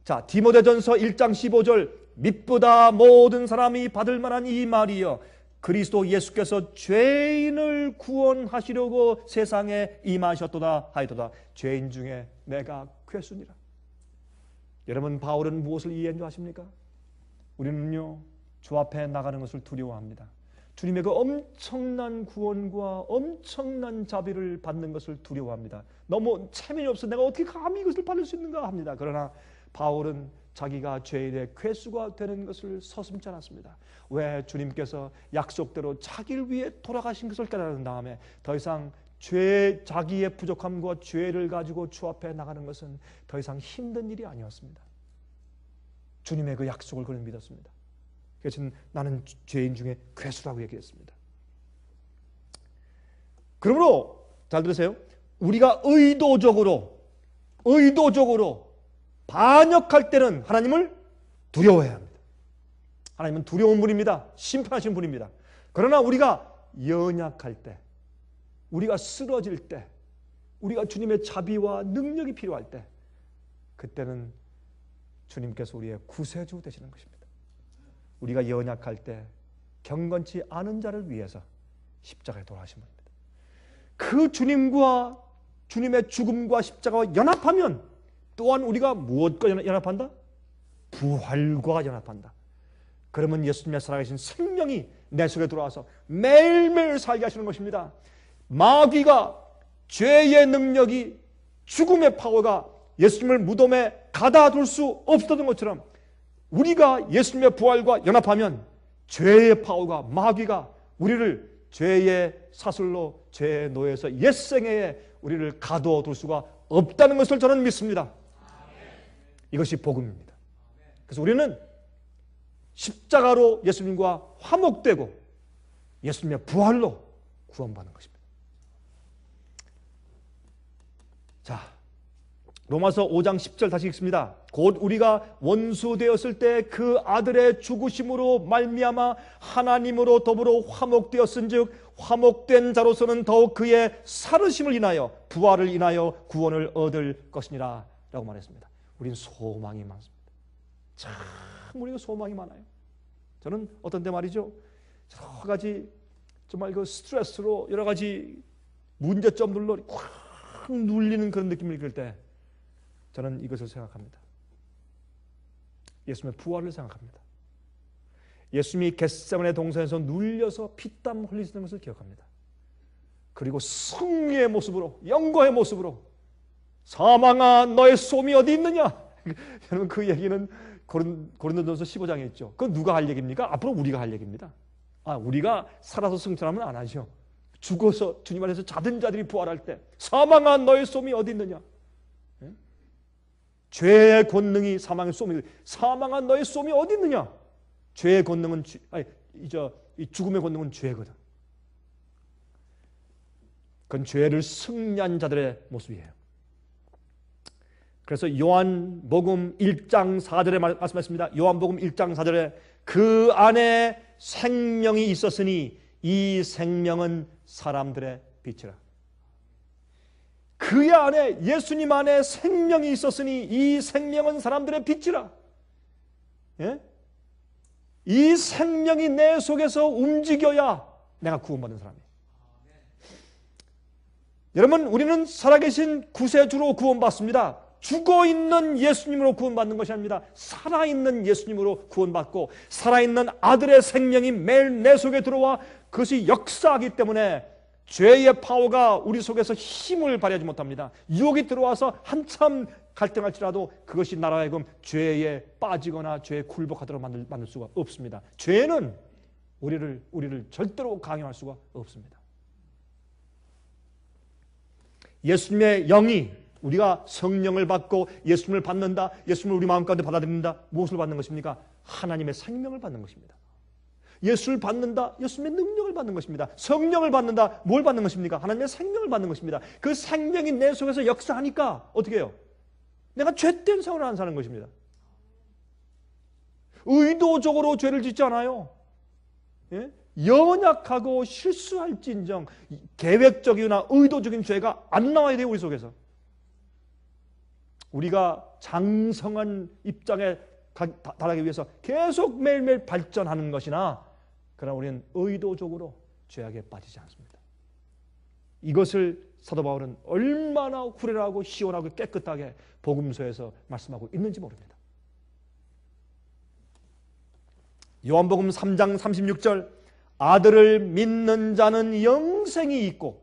자, 디모데전서 1장 15절, 믿보다 모든 사람이 받을 만한 이 말이여, 그리스도 예수께서 죄인을 구원하시려고 세상에 임하셨도다 하이도다. 죄인 중에 내가 괴수니라. 여러분, 바울은 무엇을 이해한 줄 아십니까? 우리는요, 주 앞에 나가는 것을 두려워합니다. 주님의 그 엄청난 구원과 엄청난 자비를 받는 것을 두려워합니다. 너무 체면이 없어 내가 어떻게 감히 이것을 받을 수 있는가 합니다. 그러나 바울은 자기가 죄인의 괴수가 되는 것을 서슴지 않았습니다. 왜? 주님께서 약속대로 자기를 위해 돌아가신 것을 깨달은 다음에 더 이상 자기의 부족함과 죄를 가지고 주 앞에 나가는 것은 더 이상 힘든 일이 아니었습니다. 주님의 그 약속을 그는 믿었습니다. 그래서 나는 죄인 중에 괴수라고 얘기했습니다. 그러므로 잘 들으세요. 우리가 의도적으로 반역할 때는 하나님을 두려워해야 합니다. 하나님은 두려운 분입니다. 심판하신 분입니다. 그러나 우리가 연약할 때, 우리가 쓰러질 때, 우리가 주님의 자비와 능력이 필요할 때, 그때는 주님께서 우리의 구세주 되시는 것입니다. 우리가 연약할 때 경건치 않은 자를 위해서 십자가에 돌아가신 분입니다. 그 주님과 주님의 죽음과 십자가와 연합하면 또한 우리가 무엇과 연합한다? 부활과 연합한다. 그러면 예수님의 살아계신 생명이 내 속에 들어와서 매일매일 살게 하시는 것입니다. 마귀가, 죄의 능력이, 죽음의 파워가 예수님을 무덤에 가다둘 수 없었던 것처럼 우리가 예수님의 부활과 연합하면 죄의 파워가, 마귀가 우리를 죄의 사슬로, 죄의 노예에서 옛생애에 우리를 가둬둘 수가 없다는 것을 저는 믿습니다. 이것이 복음입니다. 그래서 우리는 십자가로 예수님과 화목되고 예수님의 부활로 구원받는 것입니다. 자, 로마서 5장 10절 다시 읽습니다. 곧 우리가 원수 되었을 때 그 아들의 죽으심으로 말미암아 하나님으로 더불어 화목되었은즉 화목된 자로서는 더욱 그의 살으심을 인하여 부활을 인하여 구원을 얻을 것이니라 라고 말했습니다. 우린 소망이 많습니다. 참 우리가 소망이 많아요. 저는 어떤 때 말이죠, 여러 가지 정말 그 스트레스로 여러 가지 문제점들로 확 눌리는 그런 느낌을 읽을 때 저는 이것을 생각합니다. 예수님의 부활을 생각합니다. 예수님이 겟세마네 동산에서 눌려서 피땀 흘리시는 것을 기억합니다. 그리고 승리의 모습으로, 영광의 모습으로 사망아 너의 솜이 어디 있느냐? 여러분 그 얘기는 고린도전서 15장에 있죠. 그건 누가 할 얘기입니까? 앞으로 우리가 할 얘기입니다. 우리가 살아서 승천하면 안 하죠. 죽어서 주님 안에서 자든 자들이 부활할 때 사망아 너의 솜이 어디 있느냐? 죄의 권능이 사망의 솜이, 사망한 너의 솜이 어디 있느냐? 죄의 권능은 이 죽음의 권능은 죄거든. 그건 죄를 승리한 자들의 모습이에요. 그래서 요한복음 1장 4절에 말씀했습니다. 요한복음 1장 4절에 그 안에 생명이 있었으니 이 생명은 사람들의 빛이라. 그 안에, 예수님 안에 생명이 있었으니 이 생명은 사람들의 빛이라. 예? 이 생명이 내 속에서 움직여야 내가 구원받는 사람이에요. 여러분, 우리는 살아계신 구세주로 구원받습니다. 죽어있는 예수님으로 구원받는 것이 아닙니다. 살아있는 예수님으로 구원받고 살아있는 아들의 생명이 매일 내 속에 들어와 그것이 역사하기 때문에 죄의 파워가 우리 속에서 힘을 발휘하지 못합니다. 유혹이 들어와서 한참 갈등할지라도 그것이 나라 하여금 죄에 빠지거나 죄에 굴복하도록 만들 수가 없습니다. 죄는 우리를 절대로 강요할 수가 없습니다. 예수님의 영이, 우리가 성령을 받고 예수님을 받는다, 예수님을 우리 마음 가운데 받아들인다, 무엇을 받는 것입니까? 하나님의 생명을 받는 것입니다. 예수를 받는다, 예수님의 능력을 받는 것입니다. 성령을 받는다, 뭘 받는 것입니까? 하나님의 생명을 받는 것입니다. 그 생명이 내 속에서 역사하니까 어떻게 해요? 내가 죄된 생활을 안 사는 것입니다. 의도적으로 죄를 짓지 않아요. 예? 연약하고 실수할진정 계획적이거나 의도적인 죄가 안 나와야 돼요. 우리 속에서. 우리가 장성한 입장에 달하기 위해서 계속 매일매일 발전하는 것이나, 그러나 우리는 의도적으로 죄악에 빠지지 않습니다. 이것을 사도 바울은 얼마나 후련하고 시원하고 깨끗하게 복음서에서 말씀하고 있는지 모릅니다. 요한복음 3장 36절, 아들을 믿는 자는 영생이 있고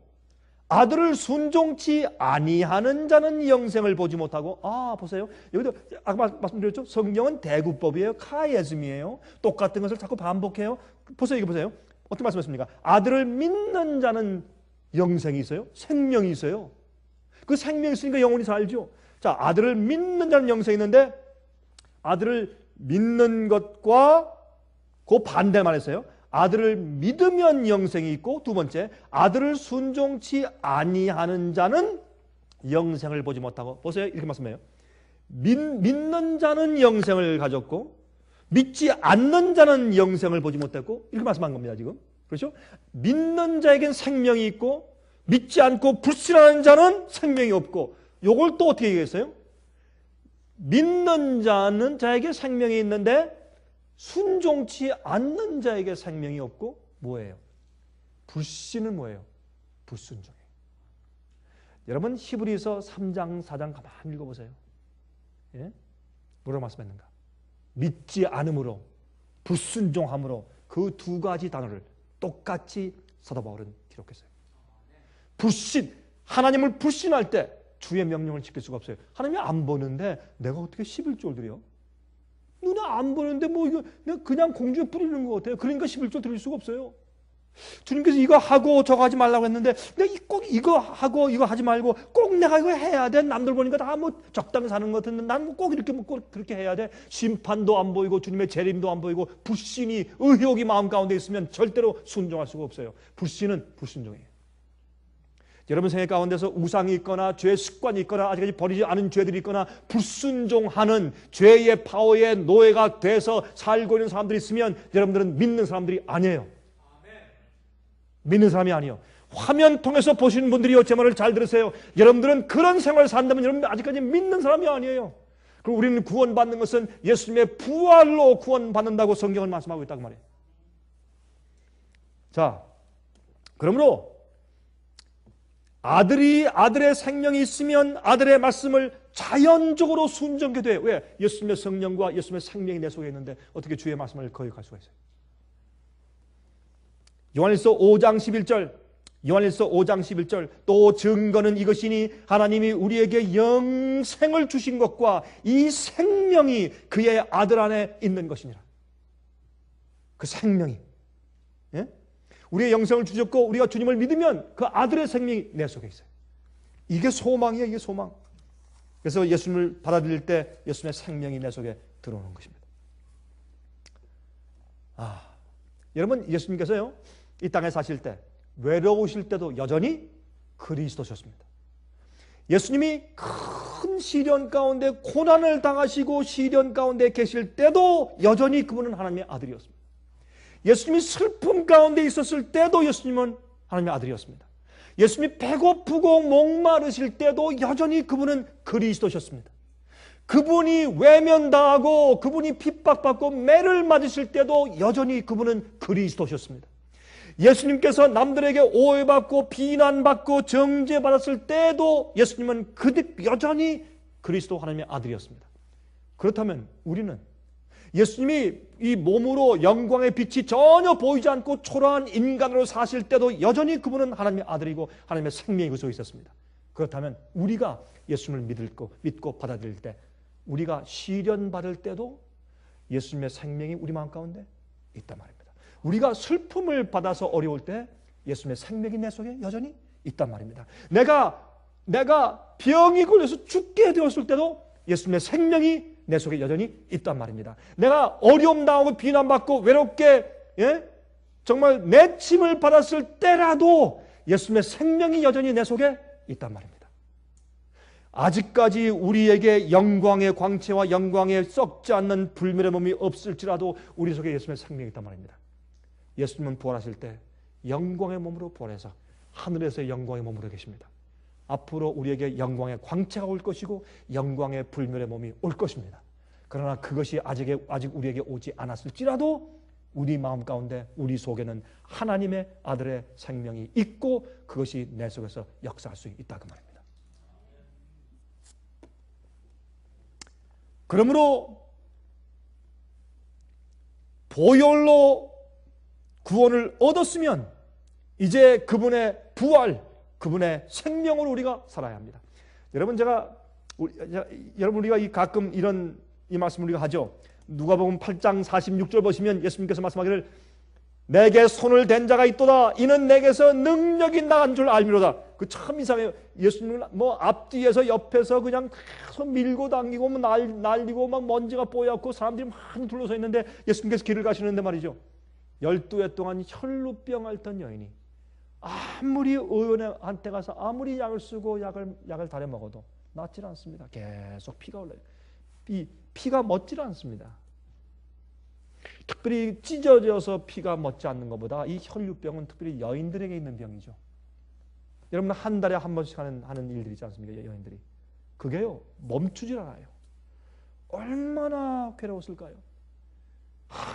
아들을 순종치 아니하는 자는 영생을 보지 못하고. 보세요. 여기도 아까 말씀드렸죠. 성경은 대구법이에요. 카이에즘이에요. 똑같은 것을 자꾸 반복해요. 보세요. 이거 보세요. 어떻게 말씀하십니까? 아들을 믿는 자는 영생이 있어요. 생명이 있어요. 그 생명이 있으니까 영혼이 살죠. 자, 아들을 믿는 자는 영생이 있는데, 아들을 믿는 것과 그 반대를 말했어요. 아들을 믿으면 영생이 있고, 두 번째, 아들을 순종치 아니하는 자는 영생을 보지 못하고. 보세요. 이렇게 말씀해요. 믿는 자는 영생을 가졌고 믿지 않는 자는 영생을 보지 못했고, 이렇게 말씀한 겁니다. 지금. 그렇죠? 믿는 자에겐 생명이 있고 믿지 않고 불신하는 자는 생명이 없고, 요걸 또 어떻게 얘기했어요? 믿는 자에게 생명이 있는데 순종치 않는 자에게 생명이 없고, 뭐예요? 불신은 뭐예요? 불순종이에요. 여러분 히브리서 3장 4장 가만히 읽어보세요. 예? 뭐라고 말씀했는가? 믿지 않음으로, 불순종함으로, 그 두 가지 단어를 똑같이 사도 바울은 기록했어요. 불신, 하나님을 불신할 때 주의 명령을 지킬 수가 없어요. 하나님이 안 보는데 내가 어떻게 11조를 드려? 눈에 안 보는데 뭐 이거 내가 그냥 공중에 뿌리는 것 같아요. 그러니까 11조 드릴 수가 없어요. 주님께서 이거 하고 저거 하지 말라고 했는데 내가 꼭 이거 하고 이거 하지 말고 꼭 내가 이거 해야 돼. 남들 보니까 다 뭐 적당히 사는 것 같은데 나는 꼭 이렇게 뭐 꼭 그렇게 해야 돼. 심판도 안 보이고 주님의 재림도 안 보이고 불신이, 의욕이 마음 가운데 있으면 절대로 순종할 수가 없어요. 불신은 불순종이에요. 여러분 생애 가운데서 우상이 있거나 죄의 습관이 있거나 아직까지 버리지 않은 죄들이 있거나 불순종하는 죄의 파워에 노예가 돼서 살고 있는 사람들이 있으면 여러분들은 믿는 사람들이 아니에요. 믿는 사람이 아니에요. 화면 통해서 보시는 분들이요, 제 말을 잘 들으세요. 여러분들은 그런 생활을 산다면 여러분들 아직까지 믿는 사람이 아니에요. 그리고 우리는 구원받는 것은 예수님의 부활로 구원받는다고 성경은 말씀하고 있다고 말이에요. 자, 그러므로 아들의 생명이 있으면 아들의 말씀을 자연적으로 순종하게 돼요. 왜? 예수님의 성령과 예수님의 생명이 내 속에 있는데 어떻게 주의 말씀을 거역할 수가 있어요? 요한일서 5장 11절, 또 증거는 이것이니 하나님이 우리에게 영생을 주신 것과 이 생명이 그의 아들 안에 있는 것이니라. 그 생명이, 예? 우리의 영생을 주셨고 우리가 주님을 믿으면 그 아들의 생명이 내 속에 있어요. 이게 소망이에요. 이게 소망. 그래서 예수님을 받아들일 때 예수님의 생명이 내 속에 들어오는 것입니다. 여러분, 예수님께서요, 이 땅에 사실 때, 외로우실 때도 여전히 그리스도셨습니다. 예수님이 큰 시련 가운데 고난을 당하시고 시련 가운데 계실 때도 여전히 그분은 하나님의 아들이었습니다. 예수님이 슬픔 가운데 있었을 때도 예수님은 하나님의 아들이었습니다. 예수님이 배고프고 목마르실 때도 여전히 그분은 그리스도셨습니다. 그분이 외면당하고 그분이 핍박받고 매를 맞으실 때도 여전히 그분은 그리스도셨습니다. 예수님께서 남들에게 오해받고 비난받고 정죄받았을 때도 예수님은 여전히 그리스도 하나님의 아들이었습니다. 그렇다면 우리는 예수님이 이 몸으로 영광의 빛이 전혀 보이지 않고 초라한 인간으로 사실 때도 여전히 그분은 하나님의 아들이고 하나님의 생명이 그 속에 있었습니다. 그렇다면 우리가 예수님을 믿고 받아들일 때, 우리가 시련 받을 때도 예수님의 생명이 우리 마음 가운데 있단 말입니다. 우리가 슬픔을 받아서 어려울 때 예수님의 생명이 내 속에 여전히 있단 말입니다. 내가 병이 걸려서 죽게 되었을 때도 예수님의 생명이 내 속에 여전히 있단 말입니다. 내가 어려움 당하고 비난받고 외롭게 정말 내침을 받았을 때라도 예수님의 생명이 여전히 내 속에 있단 말입니다. 아직까지 우리에게 영광의 광채와 영광의 썩지 않는 불멸의 몸이 없을지라도 우리 속에 예수님의 생명이 있단 말입니다. 예수님은 부활하실 때 영광의 몸으로 부활해서 하늘에서의 영광의 몸으로 계십니다. 앞으로 우리에게 영광의 광채가 올 것이고 영광의 불멸의 몸이 올 것입니다. 그러나 그것이 아직 우리에게 오지 않았을지라도 우리 마음 가운데, 우리 속에는 하나님의 아들의 생명이 있고 그것이 내 속에서 역사할 수 있다 그 말입니다. 그러므로 보혈로 구원을 얻었으면 이제 그분의 부활, 그분의 생명으로 우리가 살아야 합니다. 여러분, 우리가 가끔 이 말씀을 우리가 하죠. 누가복음 8장 46절 보시면 예수님께서 말씀하기를 내게 손을 댄 자가 있도다. 이는 내게서 능력이 나간 줄 알미로다. 그 참 이상해요. 예수님은 앞뒤에서 옆에서 그냥 계속 밀고 당기고 날리고 막 먼지가 뽀얗고 사람들이 많이 둘러서 있는데 예수님께서 길을 가시는데 말이죠. 12해 동안 혈루병 앓던 여인이 아무리 의원한테 가서 아무리 약을 쓰고 약을 다려 먹어도 낫질 않습니다. 계속 피가 올라요. 피가 멎질 않습니다. 특별히 찢어져서 피가 멎지 않는 것보다 이 혈류병은 특별히 여인들에게 있는 병이죠. 여러분, 한 달에 한 번씩 하는 일들이 있지 않습니까? 여인들이. 그게요, 멈추질 않아요. 얼마나 괴로웠을까요?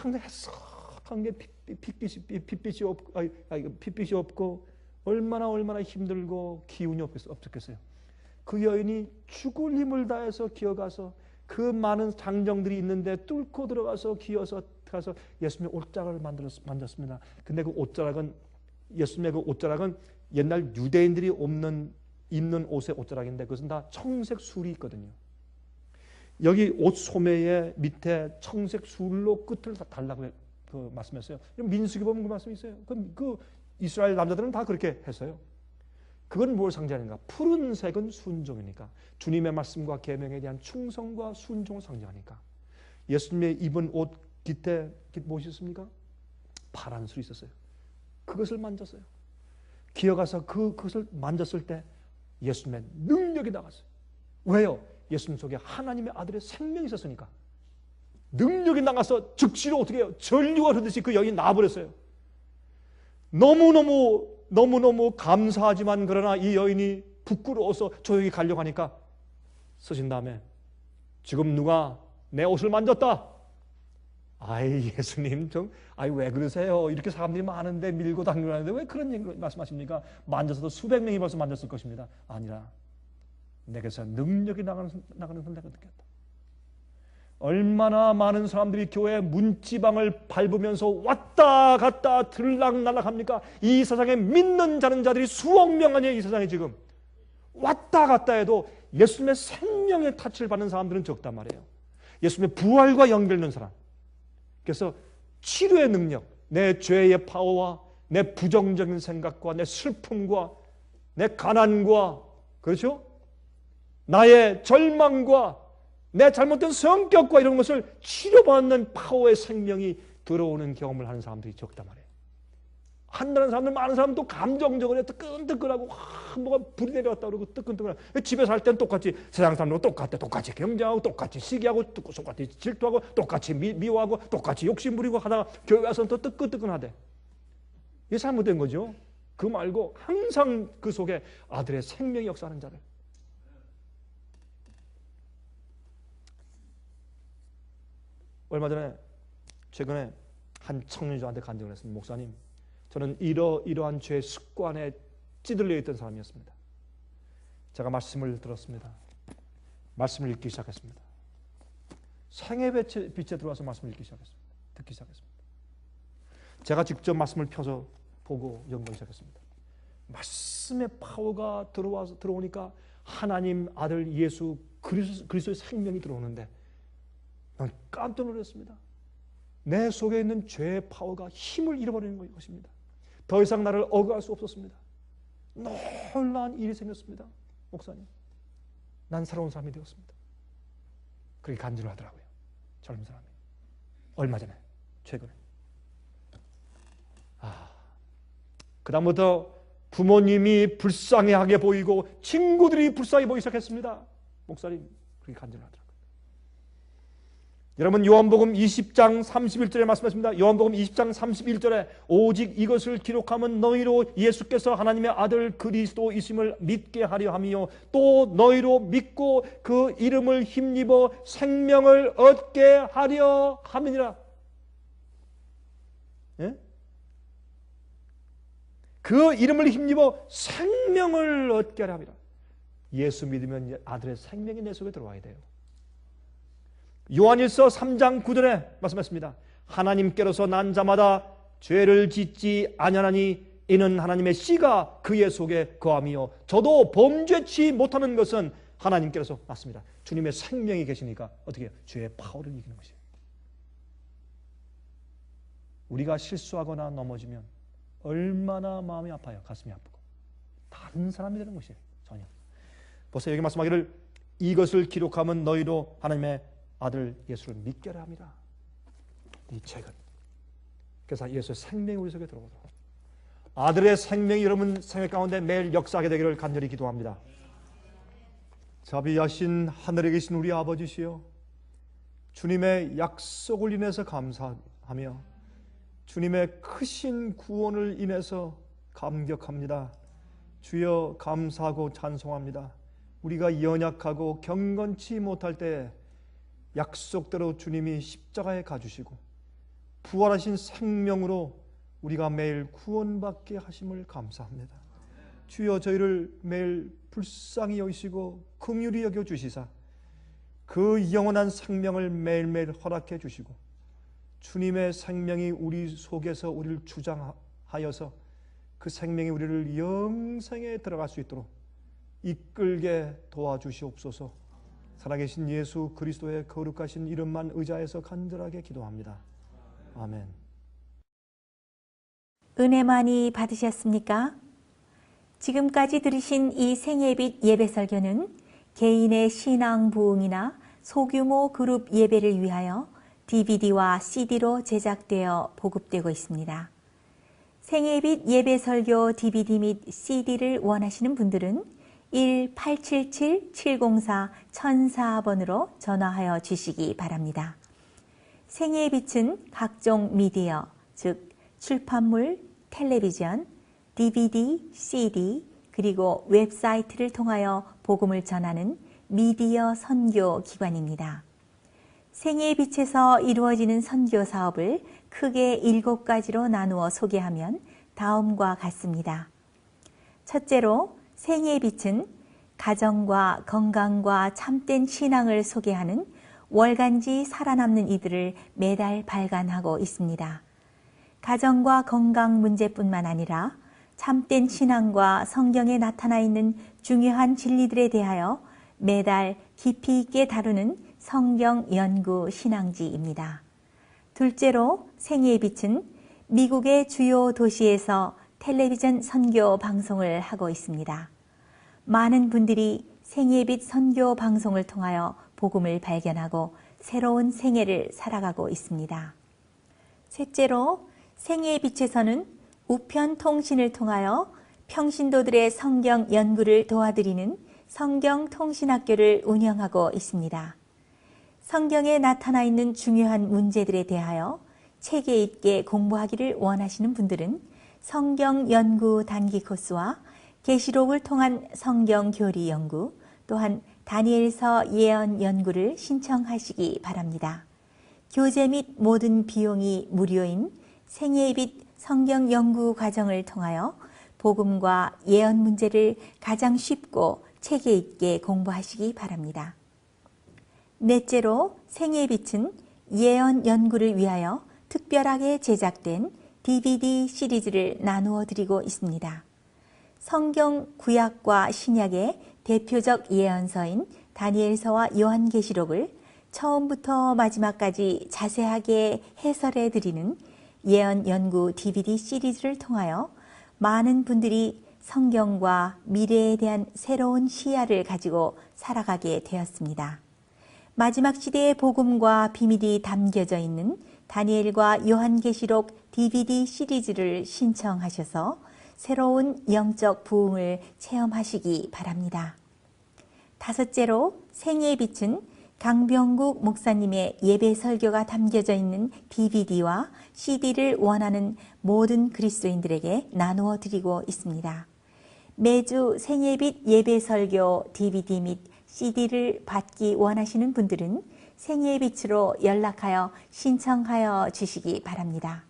햇석한 게 핏빛이 없고 얼마나 힘들고 기운이 없었겠어요. 그 여인이 죽을 힘을 다해서 기어가서 그 많은 장정들이 있는데 뚫고 들어가서 기어서 가서 예수님의 옷자락을 만졌습니다. 근데 그 옷자락은, 예수님의 그 옷자락은 옛날 유대인들이 입는 옷의 옷자락인데 그것은 다 청색 술이 있거든요. 여기 옷 소매의 밑에 청색 술로 끝을 다 달라고 말씀했어요. 민수기 보면 그 말씀이 있어요. 그 이스라엘 남자들은 다 그렇게 했어요. 그건 뭘 상징하는가? 푸른색은 순종이니까, 주님의 말씀과 계명에 대한 충성과 순종을 상징하니까. 예수님의 입은 옷 깃에 무엇이 있습니까? 파란 술이 있었어요. 그것을 만졌어요. 기어가서 그것을 만졌을 때 예수님의 능력이 나갔어요. 왜요? 예수님 속에 하나님의 아들의 생명이 있었으니까. 능력이 나가서 즉시로 어떻게 해요? 전류가 흐르듯이 그 여인이 나와버렸어요. 너무너무 감사하지만 그러나 이 여인이 부끄러워서 조용히 가려고 하니까 서신 다음에 지금 누가 내 옷을 만졌다. 아이 예수님 왜 그러세요? 이렇게 사람들이 많은데 밀고 당기고 하는데 왜 그런 얘기 말씀하십니까? 만져서도 수백 명이 벌써 만졌을 것입니다. 아니라 내게서 능력이 나가는 선대가 느꼈다. 얼마나 많은 사람들이 교회 문지방을 밟으면서 왔다 갔다 들락날락합니까? 이 세상에 믿는 자들이 수억 명 아니에요. 이 세상에 지금 왔다 갔다 해도 예수님의 생명의 타치를 받는 사람들은 적단 말이에요. 예수님의 부활과 연결된 사람. 그래서 치료의 능력, 내 죄의 파워와 내 부정적인 생각과 내 슬픔과 내 가난과, 그렇죠? 나의 절망과 내 잘못된 성격과 이런 것을 치료받는 파워의 생명이 들어오는 경험을 하는 사람들이 적단 말이에요. 한다는 사람들, 많은 사람도 감정적으로 뜨끈뜨끈하고 뭐가 불이 내려왔다 그러고 뜨끈뜨끈하고, 집에 살 때는 똑같이 세상 사람들과 똑같이 경쟁하고 똑같이 시기하고 똑같이 질투하고 똑같이 미워하고 똑같이 욕심 부리고 하다가 교회 와서는 또 뜨끈뜨끈하대. 이게 잘못된 거죠. 그 말고 항상 그 속에 아들의 생명이 역사하는 자들. 얼마 전에 최근에 한 청년이 저한테 간증을 했습니다. 목사님, 저는 이러한 죄의 습관에 찌들려 있던 사람이었습니다. 제가 말씀을 들었습니다. 말씀을 읽기 시작했습니다. 생의 빛에 들어와서 말씀을 듣기 시작했습니다. 제가 직접 말씀을 펴서 보고 연구하기 시작했습니다. 말씀의 파워가 들어오니까 하나님 아들 예수 그리스도의 생명이 들어오는데 난 깜짝 놀랐습니다. 내 속에 있는 죄의 파워가 힘을 잃어버리는 것입니다. 더 이상 나를 억압할 수 없었습니다. 놀라운 일이 생겼습니다. 목사님, 난 새로운 사람이 되었습니다. 그렇게 간절하더라고요. 젊은 사람이. 얼마 전에, 최근에. 그다음부터 부모님이 불쌍하게 보이고 친구들이 불쌍해 보이기 시작했습니다. 목사님, 그렇게 간절하더라고요. 여러분, 요한복음 20장 31절에 말씀하십니다. 요한복음 20장 31절에 오직 이것을 기록하면 너희로 예수께서 하나님의 아들 그리스도이심을 믿게 하려 함이요 또 너희로 믿고 그 이름을 힘입어 생명을 얻게 하려 함이니라. 예? 그 이름을 힘입어 생명을 얻게 하려 함이라. 예수 믿으면 아들의 생명이 내 속에 들어와야 돼요. 요한일서 3장 9절에 말씀했습니다. 하나님께로서 난 자마다 죄를 짓지 아니하나니 이는 하나님의 씨가 그의 속에 거함이요 저도 범죄치 못하는 것은 하나님께로서 났습니다. 주님의 생명이 계시니까 어떻게 해요? 죄의 파워를 이기는 것이에요. 우리가 실수하거나 넘어지면 얼마나 마음이 아파요. 가슴이 아프고 다른 사람이 되는 것이에요. 전혀. 보세요. 여기 말씀하기를 이것을 기록하면 너희로 하나님의 아들 예수를 믿게 하라 합니다. 이 책은. 그래서 예수의 생명이 우리 속에 들어오도록 아들의 생명이 여러분 생활 가운데 매일 역사하게 되기를 간절히 기도합니다. 자비하신 하늘에 계신 우리 아버지시여, 주님의 약속을 인해서 감사하며 주님의 크신 구원을 인해서 감격합니다. 주여 감사하고 찬송합니다. 우리가 연약하고 경건치 못할 때 약속대로 주님이 십자가에 가주시고 부활하신 생명으로 우리가 매일 구원받게 하심을 감사합니다. 주여 저희를 매일 불쌍히 여기시고 긍휼히 여겨주시사 그 영원한 생명을 매일매일 허락해 주시고 주님의 생명이 우리 속에서 우리를 주장하여서 그 생명이 우리를 영생에 들어갈 수 있도록 이끌게 도와주시옵소서. 살아계신 예수 그리스도의 거룩하신 이름만 의지해서 간절하게 기도합니다. 아멘.
은혜 많이 받으셨습니까? 지금까지 들으신 이 생예빛 예배 설교는 개인의 신앙 부흥이나 소규모 그룹 예배를 위하여 DVD와 CD로 제작되어 보급되고 있습니다. 생예빛 예배 설교 DVD 및 CD를 원하시는 분들은 1-877-704-1004번으로 전화하여 주시기 바랍니다. 생애의 빛은 각종 미디어, 즉 출판물, 텔레비전, DVD, CD, 그리고 웹사이트를 통하여 복음을 전하는 미디어 선교 기관입니다. 생애의 빛에서 이루어지는 선교 사업을 크게 7가지로 나누어 소개하면 다음과 같습니다. 첫째로 생애의 빛은 가정과 건강과 참된 신앙을 소개하는 월간지 살아남는 이들을 매달 발간하고 있습니다. 가정과 건강 문제뿐만 아니라 참된 신앙과 성경에 나타나 있는 중요한 진리들에 대하여 매달 깊이 있게 다루는 성경 연구 신앙지입니다. 둘째로 생애의 빛은 미국의 주요 도시에서 텔레비전 선교 방송을 하고 있습니다. 많은 분들이 생애의 빛 선교 방송을 통하여 복음을 발견하고 새로운 생애를 살아가고 있습니다. 셋째로 생애의 빛에서는 우편 통신을 통하여 평신도들의 성경 연구를 도와드리는 성경 통신학교를 운영하고 있습니다. 성경에 나타나 있는 중요한 문제들에 대하여 체계 있게 공부하기를 원하시는 분들은 성경 연구 단기 코스와 계시록을 통한 성경 교리 연구, 또한 다니엘서 예언 연구를 신청하시기 바랍니다. 교재 및 모든 비용이 무료인 생애의 빛 성경 연구 과정을 통하여 복음과 예언 문제를 가장 쉽고 체계 있게 공부하시기 바랍니다. 넷째로 생애의 빛은 예언 연구를 위하여 특별하게 제작된 DVD 시리즈를 나누어 드리고 있습니다. 성경 구약과 신약의 대표적 예언서인 다니엘서와 요한계시록을 처음부터 마지막까지 자세하게 해설해 드리는 예언 연구 DVD 시리즈를 통하여 많은 분들이 성경과 미래에 대한 새로운 시야를 가지고 살아가게 되었습니다. 마지막 시대의 복음과 비밀이 담겨져 있는 다니엘과 요한계시록 DVD 시리즈를 신청하셔서 새로운 영적 부흥을 체험하시기 바랍니다. 다섯째로 생애의 빛은 강병국 목사님의 예배 설교가 담겨져 있는 DVD와 CD를 원하는 모든 그리스도인들에게 나누어 드리고 있습니다. 매주 생애의 빛 예배 설교 DVD 및 CD를 받기 원하시는 분들은 생애의 빛으로 연락하여 신청하여 주시기 바랍니다.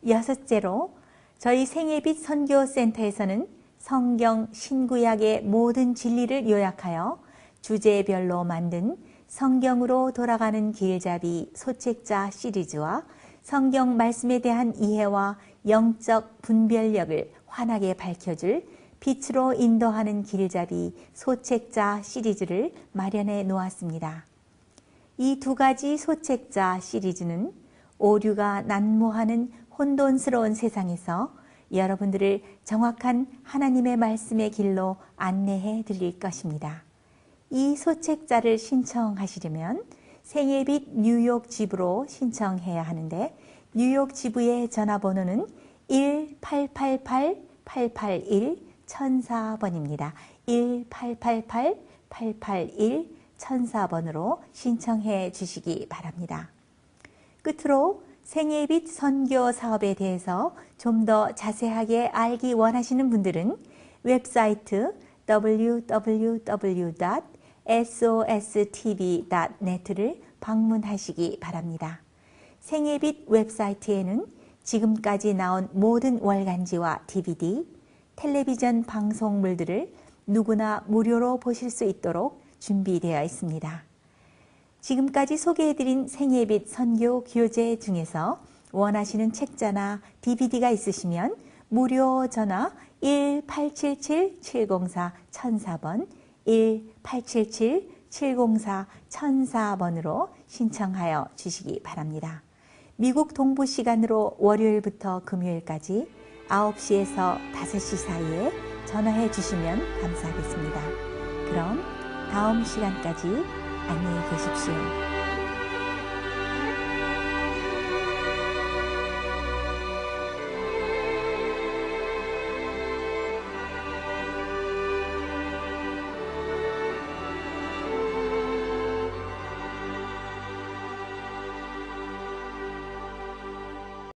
여섯째로 저희 생애의 빛 선교센터에서는 성경 신구약의 모든 진리를 요약하여 주제별로 만든 성경으로 돌아가는 길잡이 소책자 시리즈와 성경 말씀에 대한 이해와 영적 분별력을 환하게 밝혀줄 빛으로 인도하는 길잡이 소책자 시리즈를 마련해 놓았습니다. 이 두 가지 소책자 시리즈는 오류가 난무하는 혼돈스러운 세상에서 여러분들을 정확한 하나님의 말씀의 길로 안내해 드릴 것입니다. 이 소책자를 신청하시려면 생애의 빛 뉴욕 지부로 신청해야 하는데 뉴욕 지부의 전화번호는 1-888-881-1004번입니다. 1-888-881-1004번으로 신청해 주시기 바랍니다. 끝으로 생애의 빛 선교 사업에 대해서 좀 더 자세하게 알기 원하시는 분들은 웹사이트 www.sostv.net를 방문하시기 바랍니다. 생애의 빛 웹사이트에는 지금까지 나온 모든 월간지와 DVD, 텔레비전 방송물들을 누구나 무료로 보실 수 있도록 준비되어 있습니다. 지금까지 소개해드린 생애의 빛 선교 교재 중에서 원하시는 책자나 DVD가 있으시면 무료 전화 1-877-704-1004번 1-877-704-1004번으로 신청하여 주시기 바랍니다. 미국 동부 시간으로 월요일부터 금요일까지 9시에서 5시 사이에 전화해 주시면 감사하겠습니다. 그럼 다음 시간까지 안녕히 계십시오.